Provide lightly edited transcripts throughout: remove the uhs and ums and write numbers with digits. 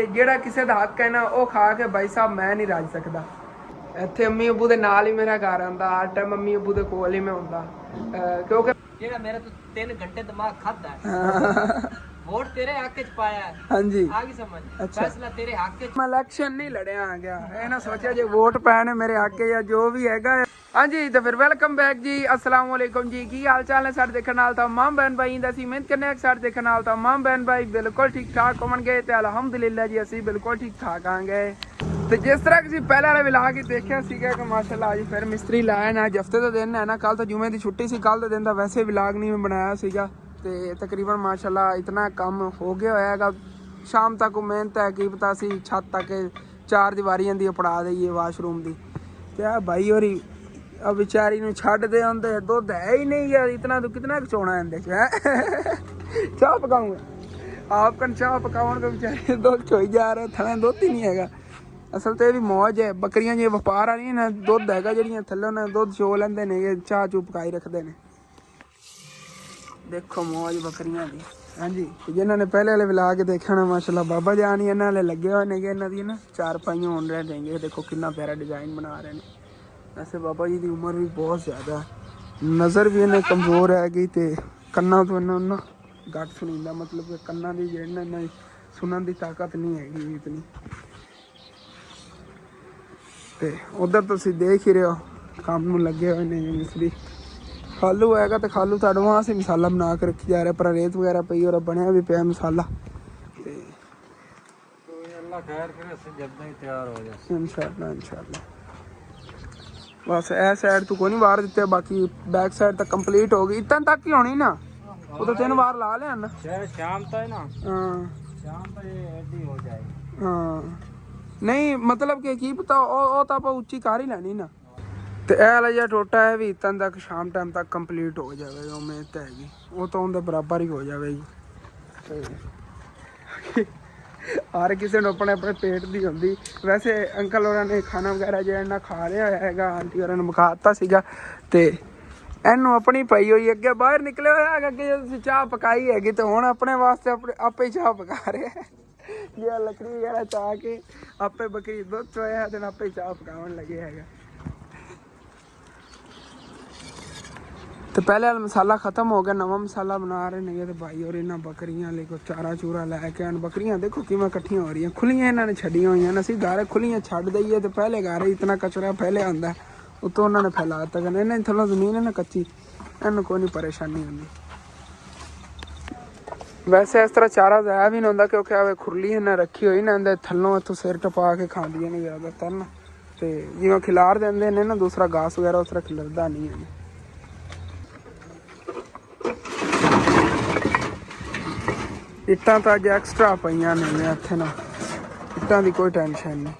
ਜਿਹੜਾ ਕਿਸੇ ਦਾ ਹੱਕ ਹੈ ਨਾ ਉਹ ਖਾ ਕੇ ਭਾਈ ਸਾਹਿਬ ਮੈਂ ਨਹੀਂ ਰੱਜ ਸਕਦਾ। ਇੱਥੇ ਅੰਮੀ ਅੱਬੂ ਦੇ ਨਾਲ ਹੀ ਮੇਰਾ ਘਰ ਆਉਂਦਾ, ਹਰ ਟਾਈਮ ਅੰਮੀ ਅੱਬੂ ਦੇ ਕੋਲ ਹੀ ਮੈਂ ਹੁੰਦਾ, ਕਿਉਂਕਿ ਜਿਹੜਾ ਮੇਰਾ ਤੋਂ 3 ਘੰਟੇ ਦਿਮਾਗ ਖਾਦਾ ਵੋਟ ਤੇਰੇ ਹੱਕ ਚ ਪਾਇਆ ਹੈ। ਹਾਂਜੀ ਆ ਗਈ ਸਮਝ, ਫੈਸਲਾ ਤੇਰੇ ਹੱਕ ਚ। ਮੈਂ ਇਲੈਕਸ਼ਨ ਨਹੀਂ ਲੜਿਆ ਆ ਗਿਆ, ਇਹ ਨਾ ਸੋਚਿਆ ਜੇ ਵੋਟ ਪੈਣੇ ਮੇਰੇ ਹੱਕ ਜਾਂ ਜੋ ਵੀ ਹੈਗਾ। ਹਾਂਜੀ ਤਾਂ ਫਿਰ ਵੈਲਕਮ ਬੈਕ ਜੀ, अस्सलाम वालेकुम जी। की हाल चाल है सारे देखने वाले तमाम बहन भाई दा सी मिहनत करने सारे देखने वाले तमाम बहन भाई बिल्कुल ठीक ठाक होवणगे ते अलहमदुलिल्लाह जी ਅਸੀਂ ਬਿਲਕੁਲ ਠੀਕ ਠਾਕ ਆਂਗੇ। ਤੇ ਜਿਸ ਤਰ੍ਹਾਂ ਕਿ ਪਹਿਲੇ ਵਾਲੇ ਵਲੌਗ ਹੀ ਦੇਖਿਆ ਸੀਗਾ ਕਿ ਮਾਸ਼ਾਅੱਲਾ ਅੱਜ ਫਿਰ ਮਿਸਤਰੀ ਲਾਇਆ ਨਾ, ਹਫਤੇ ਦਾ ਦਿਨ ਹੈ ਨਾ, ਕੱਲ ਤਾਂ ਜੁਮੇ ਦੀ ਛੁੱਟੀ ਸੀ, ਕੱਲ ਦੇ ਦਿਨ ਦਾ ਵੈਸੇ ਵਲੌਗ ਨਹੀਂ ਮੈਂ ਬਣਾਇਆ ਸੀਗਾ। ਤੇ ਤਕਰੀਬਨ ਮਾਸ਼ਾਅੱਲਾ ਇਤਨਾ ਕੰਮ ਹੋ ਗਿਆ ਹੋਇਆ ਹੈਗਾ, ਸ਼ਾਮ ਤੱਕ ਮਿਹਨਤ ਹੈ ਕੀ ਪਤਾ ਸੀ ਛੱਤ ਤੱਕ 4 ਦੀਵਾਰੀਆਂ ਦੀ ਪੜਾ ਦਈਏ ਵਾਸ਼ਰੂਮ ਦੀ। ਤੇ ਆ ਭਾਈ ਹੋਰੀ अब बेचारी ਨੂੰ ਛੱਡਦੇ ਹੁੰਦੇ ਦੁੱਧ ਹੈ ਹੀ नहीं यार, इतना तो कितना चोना है चाह पकाऊंगा आप कन चाह पकाउण के बेचारे दुध चोई जा रहे थले दुध ही नहीं हैगा। असल तो ये भी मौज है, बकरियां जे वपार वाली ना दुध हैगा ਜਿਹੜੀਆਂ ਥੱਲੇ ਨਾ ਦੁੱਧ ਚੋ ਲੈਂਦੇ ਨੇ, ਇਹ ਚਾਹ ਚੂ ਪਕਾਈ ਰੱਖਦੇ ਨੇ। ਦੇਖੋ ਮੌਜ ਬੱਕਰੀਆਂ ਦੀ। ਹਾਂਜੀ ਜਿਨ੍ਹਾਂ ਨੇ ਪਹਿਲੇ ਵਾਲੇ ਵਲਾ ਕੇ ਦੇਖਿਆ ਨਾ ਮਾਸ਼ਾਅੱਲਾ ਬਾਬਾ ਜਾਨ ਇਹਨਾਂ ਵਾਲੇ ਲੱਗੇ ਹੋਏ ਨੇਗੇ, ਇਹਨਾਂ ਦੀ ਨਾ 4 ਪਾਈਆਂ ਹੋਣ ਰਹੇ ਨੇਗੇ। ਦੇਖੋ ਕਿੰਨਾ ਪਿਆਰਾ ਡਿਜ਼ਾਈਨ ਬਣਾ ਰਹੇ ਨੇ। वैसे बाबा जी की उम्र भी बहुत ज़्यादा है, नज़र भी इन्हें कमज़ोर हैगी ते कन्ना तो इन्हें घट सुनींदा, मतलब कि कन्ना की जेह्ड़ी सुनन की ताकत नहीं हैगी इतनी। ते उधर तुसीं देख ही रहे हो काम नूं लगे हुए ने मिस्त्री। खालू हैगा तो खालू तो एडवांस ही मसाला बना के रखी जा रहा, पर रेत वगैरह पई और बनया भी पिया मसाला। ते अल्लाह खैर करे, असीं जल्दी ही तैयार हो जाए इंशाअल्लाह इंशाअल्लाह। बस ए साइड तो कोई नहीं वार दिते, बाकी बैक साइड तक कंप्लीट हो गई। इतना तक ही होनी ना, वो तो 3 बार ला लिया ना शाम तक ना। हाँ शाम तक ये ऐडी हो जाएगी। हाँ नहीं मतलब कि की पता ओ तो आप उच्ची कार ही लेनी ना। तो ए वाला जो टोटा है भी इतना तक शाम टाइम तक कंप्लीट हो जाएगा, उम्मीद हैगी वो तो उनके बराबर ही हो जाएगी। हर किसी ने अपने अपने पेट की होंगी। वैसे अंकल होरां ने खाना वगैरह जो इन्ना खा लिया है, आंटी होरां ने मुका दिता सीगा ते इनू अपनी पई हुई अगे बाहर निकले हुए है। अगे जो चाह पकाई हैगी तो हुण अपने वास्ते आपे ही चाह पका रहे हैं। जो लकड़ी वगैरह चाह के आपे बकरी दुध चोया तो आपे ही चाह पकावन लगे है। तो पहले वाला मसाला खत्म हो गया, नवा मसाला बना रहे ने। तो भाई और इन्होंने बकरियां ले को चारा चूरा लैके आन, बकरियां देखो कि कट्ठियां हो रही हैं, खुलियां इन्होंने छड़ियां हुई हैं। असीं गारे खुलियां छड़ दईए तो पहले गारे इतना कचरा पहले आंदा उतों उन्होंने फैला दिता। कहने इन्हें थल्लों जमीन है ना कच्ची, इन्हें कोई नहीं परेशानी होंगी। वैसे इस तरह चारा ज़ाया भी नहीं होंदा क्योंकि आवे खुरली इन्हें रखी हुई ना, इन्हें थल्लों इत्थों सिर टपा के खांदियां ने ज़्यादातर ना। तो जिवें खिलार देंदे ने ना दूसरा घास वगैरह उस तरह खिलरदा नहीं है। इट्टां तो अज एक्सट्रा पईयां ने इत्थे ना, इट्टां की कोई टेंशन नहीं।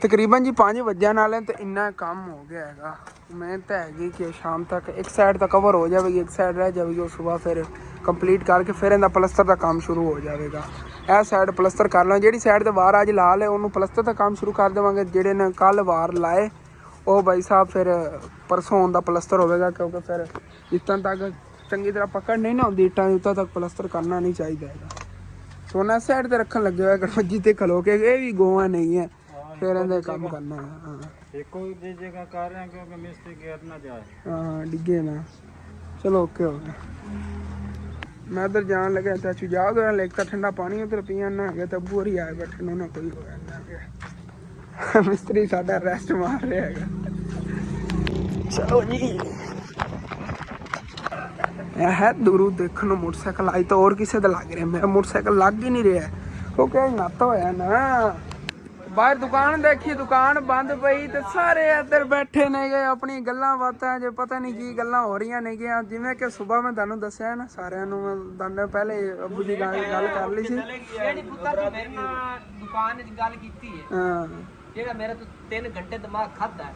तकरीबन जी 5 बजन वाले तो इन्ना काम हो गया है। मेहनत हैगी कि शाम तक एक साइड तो कवर हो जाएगी, एक साइड रह जाएगी, और सुबह फिर कंप्लीट करके फिर इनका प्लस्तर का काम शुरू हो जाएगा। यह साइड प्लस्तर कर लो, जी साइड तो वार अज ला ले उन्होंने प्लस्तर का काम शुरू कर देवांगे। जेडे ने कल वार लाए वो भाई साहब फिर परसों का प्लस्तर होगा, क्योंकि फिर इतना तक चंगी तरह पकड़ नहीं ना होंगी इट्टां उतना तक प्लस्तर करना नहीं चाहिए है। सोना साइड ते रखन लगे हुए गणपति ते खलो के, ये भी गोवा नहीं है, फिर इहदे काम करना है। हां एको ही जगह कर रहे हैं क्योंकि मिस्त्री गिर ना जाए, हां डिगे ना। चलो ओके हो गया। मैं उधर जान लगा चाचू जाओ उधर लेकर ठंडा पानी उधर पिया ना गया तो अबू होरी आए बैठे ना कोई हो गया। मिस्त्री साडा रेस्ट मार रहा है। चलो जी है दूरों देखने मोटरसाइकिल आई तो और किसी का लग रहा, मेरा मोटरसाइकिल लग ही नहीं रहा क्योंकि नत्ता होया ना। बाहर दुकान देखी, दुकान बंद पई तो सारे इधर बैठे ने गए अपनी गल्लां बातां जो पता नहीं की गल्लां हो रही ने गई। जिवें कि सुबह मैं तुहानूं दस्सिया ना सारिਆਂ ਨੂੰ मैं पहले अब्बू दी गल कर ली सी। ਜਿਹੜੀ ਪੁੱਤਰ ਤੂੰ ਮੇਰੇ ਨਾਲ ਦੁਕਾਨ ਵਿੱਚ ਗੱਲ ਕੀਤੀ ਹੈ, ਹਾਂ ਜਿਹੜਾ ਮੇਰਾ ਤੂੰ 3 ਘੰਟੇ ਦਿਮਾਗ ਖਾਦਾ ਹੈ,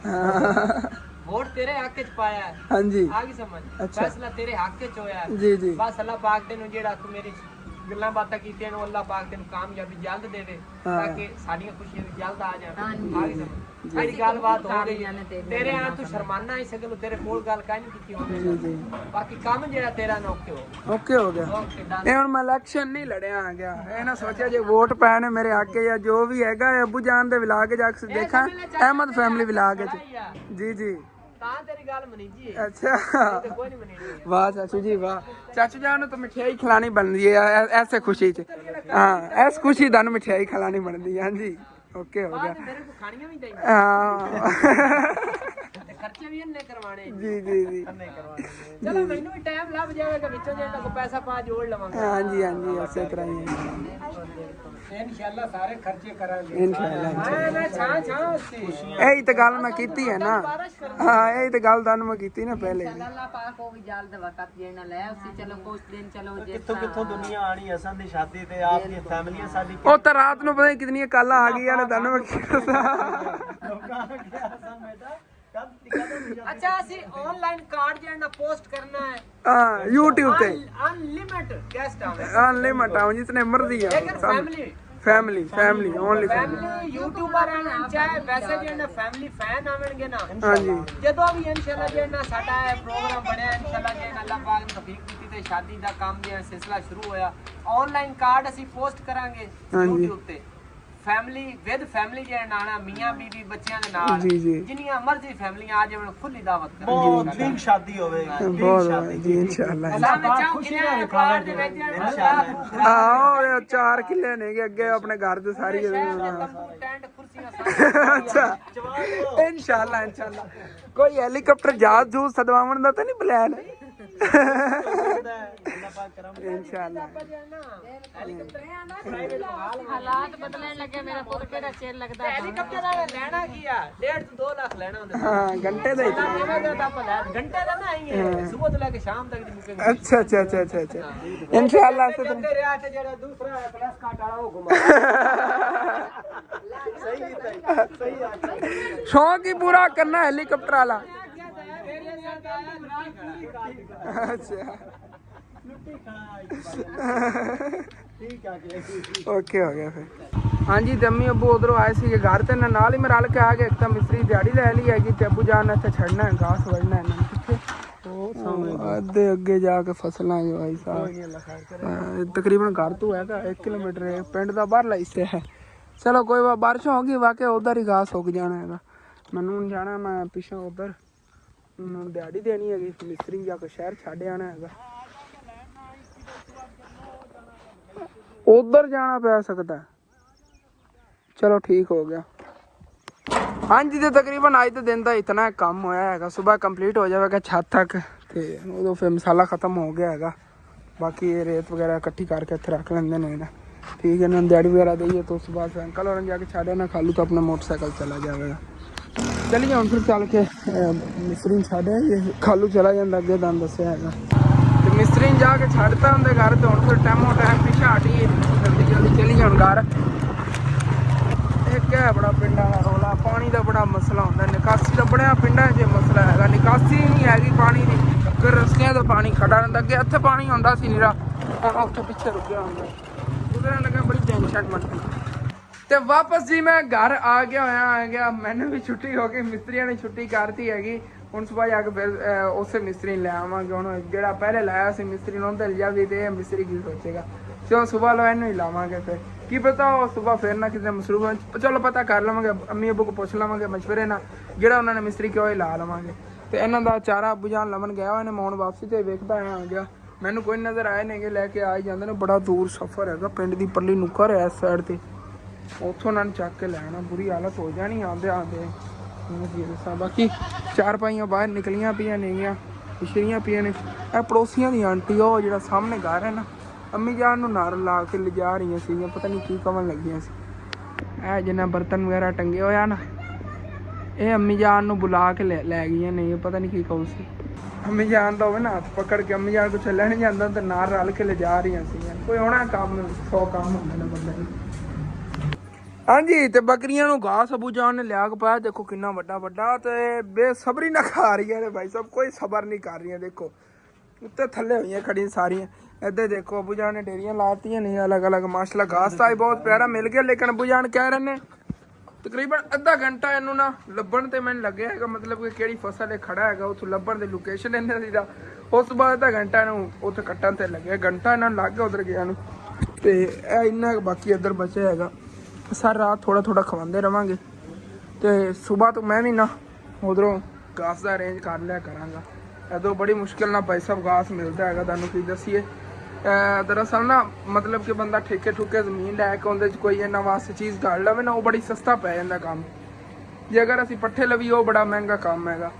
वोट तेरे हक च पाया है। हाँ जी आ गई समझ, फैसला तेरे हक च होया है। जी जी बस अल्लाह पाक दे नु जेड़ा तू मेरी ਗੱਲਾਂ ਬਾਤਾਂ ਕੀਤੀਆਂ ਨੂੰ ਅੱਲਾਹ ਪਾਕ ਤੈਨੂੰ ਕਾਮਯਾਬੀ ਜਲਦ ਦੇਵੇ ਤਾਂ ਕਿ ਸਾਡੀਆਂ ਖੁਸ਼ੀਆਂ ਵੀ ਜਲਦ ਆ ਜਾਣ ਆ ਗਈ ਸਮਝ ਸਾਡੀ ਗੱਲਬਾਤ ਹੋ ਗਈ ਤੇਰੇ ਆ ਤੂੰ ਸ਼ਰਮਾਨਾ ਹੀ ਸਕਲ ਤੇਰੇ ਕੋਲ ਗੱਲ ਕਾਹ ਨਹੀਂ ਕੀਤੀ ਹੋਣੀ ਜੀ ਬਾਕੀ ਕੰਮ ਜਿਹੜਾ ਤੇਰਾ ਨਾ ਓਕੇ ਹੋ ਗਿਆ ਇਹ ਹੁਣ ਮੈਂ ਇਲੈਕਸ਼ਨ ਨਹੀਂ ਲੜਿਆ ਆ ਗਿਆ ਇਹ ਨਾ ਸੋਚਿਆ ਜੇ ਵੋਟ ਪੈਣ ਮੇਰੇ ਆਕੇ ਜਾਂ ਜੋ ਵੀ ਹੈਗਾ ਅੱਬੂ ਜਾਨ ਦੇ ਵਿਲਾਗ ਜਾ ਕੇ ਦੇਖਾਂ ਅਹਿਮਦ ਫੈਮਿਲੀ ਵਿਲਾਗ ਚ ਜੀ ਜੀ ਤਾਂ ਤੇਰੀ ਗੱਲ ਮਨੀ ਜੀ अच्छा ਕੋਈ ਨਹੀਂ ਮਨੀ वाह चाचू जी वाह चाचू जान तो मिठाई खिलानी बन रही है ऐसे खुशी च हाँ ऐस खुशी दान मिठाई खिलानी बन रही है हाँ जी ओके हो गया ਮੇਰੇ ਕੋ ਖਾਣੀਆਂ ਵੀ ਚਾਹੀਦੀਆਂ हाँ ਤੇ ਖਰਚੇ ਵੀ ਇੰਨੇ ਕਰਵਾਣੇ जी जी जी ਇੰਨੇ ਕਰਵਾਣੇ ਚਲੋ ਮੈਨੂੰ ਵੀ ਟਾਈਮ ਲੱਭ ਜਾਵੇਗਾ ਵਿੱਚੋਂ ਜੇ ਕੋ ਪੈਸਾ ਪਾ ਜੋੜ ਲਵਾਂਗਾ हाँ जी ऐसे तरह ही ਇਨਸ਼ਾਅੱਲਾ ਸਾਰੇ ਖਰਚੇ ਕਰਾਂਗੇ इंशाल्लाह ਹਾਂ ਮੈਂ ਛਾਂ ਛਾਂ ਉਸਤੀ यही तो गल मैं कीती है ना हाँ यही तो गल दान मैं कीती ना पहले ਅੱਲਾਹ ਪਾਕ ਕੋ ਵੀ ਜਲਦ ਵਕਤ ਦੇਣਾ ਲੈ ਉਸੇ ਚਲੋ ਕੁਛ ਦਿਨ ਚਲੋ ਜਿਸ ਕਿੱਥੋਂ ਕਿੱਥੋਂ ਦੁਨੀਆ ਆਣੀ ਅਸਾਂ ਦੀ ਸ਼ਾਦੀ ਤੇ ਆਪ ਦੀ ਫੈਮਲੀਆਂ ਸਾਡੀ ਉਹ ਤਾਂ ਰਾਤ ਨੂੰ ਪਤਾ ਨਹੀਂ ਕਿਤਨੀਆਂ ਕਾਲਾਂ ਆ ਗਈਆਂ ਨੇ ਤੁਹਾਨੂੰ ਮੈਂ ਕੀ ਦੱਸਾਂ ਲੋਕਾਂ ਨੇ ਕਿਹਾ ਅਸਾਂ ਬੇਟਾ ਕਦ ਅੱਛਾ ਅਸੀਂ ਆਨਲਾਈਨ ਕਾਰਡ ਜਿਹੜਾ ਪੋਸਟ ਕਰਨਾ ਹੈ हाँ YouTube पे ਅਨਲਿਮਿਟ ਗੈਸਟ ਆਵੇ अनलिमिट आओ जितने मर्जी आओ ਲੇਕਿਨ family family only family family YouTuber ਆਣ ਚਾਹੇ ਵੈਸੇ ਜਿਹੜਾ ਫੈਮਿਲੀ ਫੈਨ ਆਵਣਗੇ ਨਾ हाँ जी ਜਦੋਂ ਵੀ ਇਨਸ਼ਾਅੱਲਾ ਜਿਹੜਾ ਸਾਡਾ ਇਹ ਪ੍ਰੋਗਰਾਮ ਬਣਿਆ ਇਨਸ਼ਾਅੱਲਾ ਜੇ ਅੱਲਾਹ ਪਾਕ ਨੇ ਤੌਫੀਕ ਦਿੱਤੀ ਤੇ ਸ਼ਾਦੀ ਦਾ ਕੰਮ ਜਿਹੜਾ ਸਿਲਸਿਲਾ ਸ਼ੁਰੂ ਹੋਇਆ ਆਨਲਾਈਨ ਕਾਰਡ ਅਸੀਂ ਪੋਸਟ ਕਰਾਂਗੇ ਹਾਂਜੀ। YouTube ਤੇ ਫੈਮਿਲੀ ਵਿਦ ਫੈਮਿਲੀ ਜਿਹੜਾ ਨਾਣਾ ਮੀਆਂ ਬੀਬੀ ਬੱਚਿਆਂ ਦੇ ਨਾਲ जी जी ਜਿੰਨੀਆਂ ਮਰਜ਼ੀ ਫੈਮਲੀਆਂ ਆ ਜਾਵਣ ਖੁੱਲੀ ਦਾਵਤ ਬਹੁਤ ਕਰਾਂਗੇ ਬਿਗ ਸ਼ਾਦੀ ਹੋਵੇ बहुत जी इंशाल्लाह ਅੱਲਾਹ ਨੇ ਚਾਹ ਕਿਨੇ ਕਾਰਡ ਦੇ ਵਿੱਚ ਇਨਸ਼ਾਅੱਲਾ आओ 4 किले ने के अगे अपने घर से सारी ਟੈਂਟ ਕੁਰਸੀਆਂ ਸਾਰੀਆਂ अच्छा इंशाल्लाह कोई हेलीकॉप्टर जहाज जूस सदवावन दा तो नहीं प्लान ਅੱਲਾਹ ਪਾਕ ਕਰਮ इंशाल्लाह ਹਾਲਾਤ ਬਦਲਣ ਲੱਗੇ ਮੇਰਾ ਪੁੱਤ ਕਿਹੜਾ ਚਿਰ ਲੱਗਦਾ ਹੈਲੀਕਾਪਟਰ ਦਾ ਲੈਣਾ ਕੀ ਆ 1.5 ਤੋਂ 2 ਲੱਖ ਲੈਣਾ ਹੁੰਦਾ हाँ घंटे दा ही था। ਦੇਵਾਂਗੇ ਤਾਂ ਆਪਾਂ ਲੈ ਘੰਟੇ ਦਾ ਨਾ ਆਈ ਹੈ ਸਵੇਰ ਤੋਂ ਲੈ ਕੇ ਸ਼ਾਮ ਤੱਕ ਦੀ ਬੁਕਿੰਗ अच्छा इंशाल्लाह से ਤੇ ਰਿਆ ਤੇ ਜਿਹੜਾ ਦੂਸਰਾ ਹੈ ਪਲੱਸ ਕਾਟ ਵਾਲਾ ਉਹ घुमा ਸਹੀ ਕੀਤਾ ਸਹੀ ਆ शौक ही पूरा करना हेलीकॉप्टर वाला अच्छा ਠੀਕ ਆ ਕਿ ओके हो गया फिर हाँ जी जम्मी अबू उधरों आए थे घर ते नाल ही मैं रल के आ गया एकदम मिस्त्री दिहाड़ी ले ली हैगी ते अबू जान ने इत्थे छड़ना है घास वढ़ना है इन्होंने किथे अद्धे अगे जाके फसलां जो भाई साहब तकरीबन घर तो हैगा 1 किलोमीटर है पिंड दा बाहरला हिस्सा है चलो कोई बारिश होगी वाकई उधर ही घास उग जाना हैगा मैनू हुण जाना मैं पिछे उधर हुण दिहाड़ी देनी हैगी मिस्त्री जाके शहर छड्ड आना हैगा उधर जाना पै सकता है चलो ठीक हो गया हाँ जी तो तकरीबन अज के दिन का इतना काम होया है सुबह कंप्लीट हो जाएगा छत तक तो उदों फिर मसाला ख़त्म हो गया है बाकी ये रेत वगैरह इकट्ठी करके इत्थे रख लेंगे नहीं ना ठीक है ना दिहाड़ी वगैरह दईए तो उस बाद अंकल और जाके छाड़े ना खालू तो अपना मोटरसाइकिल चला जाएगा चलिए हम फिर चल के मिस्त्री छाड़े ये खालू चला जाता अगे दम दसिया है तो मिस्त्री जाके छड़ता उनके घर तो हम फिर टाइमों टाइम पिछे हटिए जल्दी जल्दी चली जाओ घर एक है बड़ा पिंडा का रौला पानी का बड़ा मसला होंगे निकासी का बड़ा पिंडा च मसला है निकासी नहीं हैगी पानी की फिर रस्तियां तो पानी खड़ा रहता अगे इत्थे पानी होंदा सी निरा उत्थे पिछे रुकिया होंदा उधर लगा बड़ी टेंशन बनती तो वापस जी मैं घर आ गया मैंने भी छुट्टी हो गई मिस्त्रियों ने छुट्टी करती हैगी ਹੁਣ ਸੁਬਾਹ ਜਾ ਕੇ ਫਿਰ ਉਸੇ ਮਿਸਤਰੀ ਨੂੰ ਲੈ ਆਵਾਂਗੇ ਹੁਣ ਜਿਹੜਾ ਪਹਿਲੇ ਲਾਇਆ ਸੀ ਮਿਸਤਰੀ ਨੂੰ ਉਹਦੇ ਲਿਜਾ ਵੀ ਤੇ ਮਿਸਤਰੀ ਕੀ ਸੋਚੇਗਾ ਚਲੋ ਸੁਬਾਹ ਲੋ ਇਹਨੂੰ ਹੀ ਲਾਵਾਂਗੇ ਫਿਰ ਕੀ ਪਤਾ ਉਹ ਸੁਬਾਹ ਫਿਰ ਨਾ ਕਿਤੇ ਮਸਰੂਫ ਚਲੋ ਪਤਾ ਕਰ ਲਵਾਂਗੇ ਅੰਮੀ ਅੱਬੂ ਕੋ ਪੁੱਛ ਲਵਾਂਗੇ ਮਸ਼ਵਰੇ ਨਾਲ ਜਿਹੜਾ ਉਹਨਾਂ ਨੇ ਮਿਸਤਰੀ ਕਿਹਾ ਉਹ ਹੀ ਲਾ ਲਵਾਂਗੇ ਤੇ ਇਹਨਾਂ ਦਾ ਚਾਰਾ ਅੱਬੂ ਜਾਨ ਲਵਨ ਗਿਆ ਉਹਨੇ ਮੌਣ ਵਾਪਸੀ ਤੇ ਵੇਖਦਾ ਆ ਗਿਆ ਮੈਨੂੰ ਕੋਈ ਨਜ਼ਰ ਆਏ ਨੇਗੇ ਲੈ ਕੇ ਆ ਹੀ ਜਾਂਦੇ ਨੇ ਬੜਾ ਦੂਰ ਸਫ਼ਰ ਹੈਗਾ ਪਿੰਡ ਦੀ ਪਰਲੀ ਨੁੱਕਰ ਹੈ ਇਸ ਸਾਈਡ ਤੇ ਉੱਥੋਂ ਉਹਨਾਂ ਨੂੰ ਚੱਕ ਕੇ ਲੈਣਾ ਬੁਰੀ ਹਾਲਤ ਹੋ ਜਾਣੀ ਆਉਂਦੇ बाकी चार पाइयां बाहर निकलियां पियां नेगियां पिछड़ियां पियां ने पड़ोसियां दी आंटी ओ जिहड़ा सामने घर है ना अम्मी जान नूं नार ला के लिजा रही सी पता नहीं की कवन लगियां सी ए जिन्ना बर्तन वगैरह टंगे होया ना ये अम्मी जान नूं बुला के ले गई नहीं पता नहीं की कहूँ सी अम्मी जान तो होवे ना हाथ पकड़ के अम्मी जान कुछ लेने जांदा ते नार रल के लिजा रही सी कोई होना काम 100 काम होंदे ने बंदे नूं हाँ जी तो बकरियां घास अबू जान ने लिया के पाया देखो कितना वड्डा ते बेसबरी ना खा रही है भाई साहब कोई सबर नहीं कर रही है देखो उत्ते थले हुई खड़ी सारियां ਇੱਧਰ ਦੇਖੋ ਅਬੂ ਜਾਨ ਨੇ ਢੇਰੀਆਂ ਲਾਤੀਆਂ ਨੇ ਅਲੱਗ ਅਲੱਗ ਮਾਸ਼ਾਅੱਲਾ। ਘਾਸ ਤਾਂ ਬਹੁਤ ਪਿਆਰਾ ਮਿਲ ਗਿਆ, ਲੇਕਿਨ ਅਬੂ ਜਾਨ ਕਹਿ ਰਹੇ ਨੇ ਤਕਰੀਬਨ ਅੱਧਾ ਘੰਟਾ ਇਹਨੂੰ ਨਾ ਲੱਭਣ ਤੇ ਮੈਨੂੰ ਲੱਗਿਆ ਹੈਗਾ, ਮਤਲਬ ਕਿ ਕਿਹੜੀ ਫਸਲ ਇਹ ਖੜਾ ਹੈਗਾ ਉੱਥੋਂ ਲੱਭਣ ਦੀ ਲੋਕੇਸ਼ਨ ਇਹਨਾਂ ਦੀ ਦਾ। ਉਸ ਤੋਂ ਬਾਅਦ ਅੱਧਾ ਘੰਟਾ ਇਹਨੂੰ ਉੱਥੇ ਕੱਟਣ ਤੇ ਲੱਗਿਆ, ਘੰਟਾ ਇਹਨਾਂ ਨੂੰ ਲੱਗ ਗਿਆ ਉਧਰ ਗਿਆ ਨੂੰ। ਤੇ ਇਹ ਇੰਨਾ ਬਾਕੀ ਇੱਧਰ ਬਚਿਆ ਹੈਗਾ, ਸਾਰੀ ਰਾਤ ਥੋੜਾ ਥੋੜਾ ਖਵਾਉਂਦੇ ਰਵਾਂਗੇ। ਤੇ ਸਵੇਰ ਤੋਂ ਮੈਂ ਵੀ ਨਾ ਉਧਰੋਂ ਘਾਸ ਦਾ ਅਰੇਂਜ ਕਰ ਲਿਆ ਕਰਾਂਗਾ। ਇਦੋਂ ਬੜੀ ਮੁਸ਼ਕਿਲ ਨਾਲ ਭਾਈ ਸਾਹਿਬ ਘਾਸ ਮਿਲਦਾ ਹੈਗਾ, ਤੁਹਾਨੂੰ ਕੀ ਦੱਸੀਏ। ਦਰਅਸਲ ਨਾ ਮਤਲਬ ਕਿ ਬੰਦਾ ਠੇਕੇ ਠੁਕੇ ਜ਼ਮੀਨ ਲੈ ਕੇ ਉਹਦੇ 'ਚ ਕੋਈ ਇਹਨਾਂ ਵਾਸਤੇ ਚੀਜ਼ ਘਾੜ ਲਵੇ ਨਾ, ਉਹ ਬੜੀ ਸਸਤਾ ਪੈ ਜਾਂਦਾ ਕੰਮ। ਜੇ ਅਗਰ ਅਸੀਂ ਪੱਠੇ ਲਵੀਏ ਉਹ ਬੜਾ ਮਹਿੰਗਾ ਕੰਮ ਹੈਗਾ।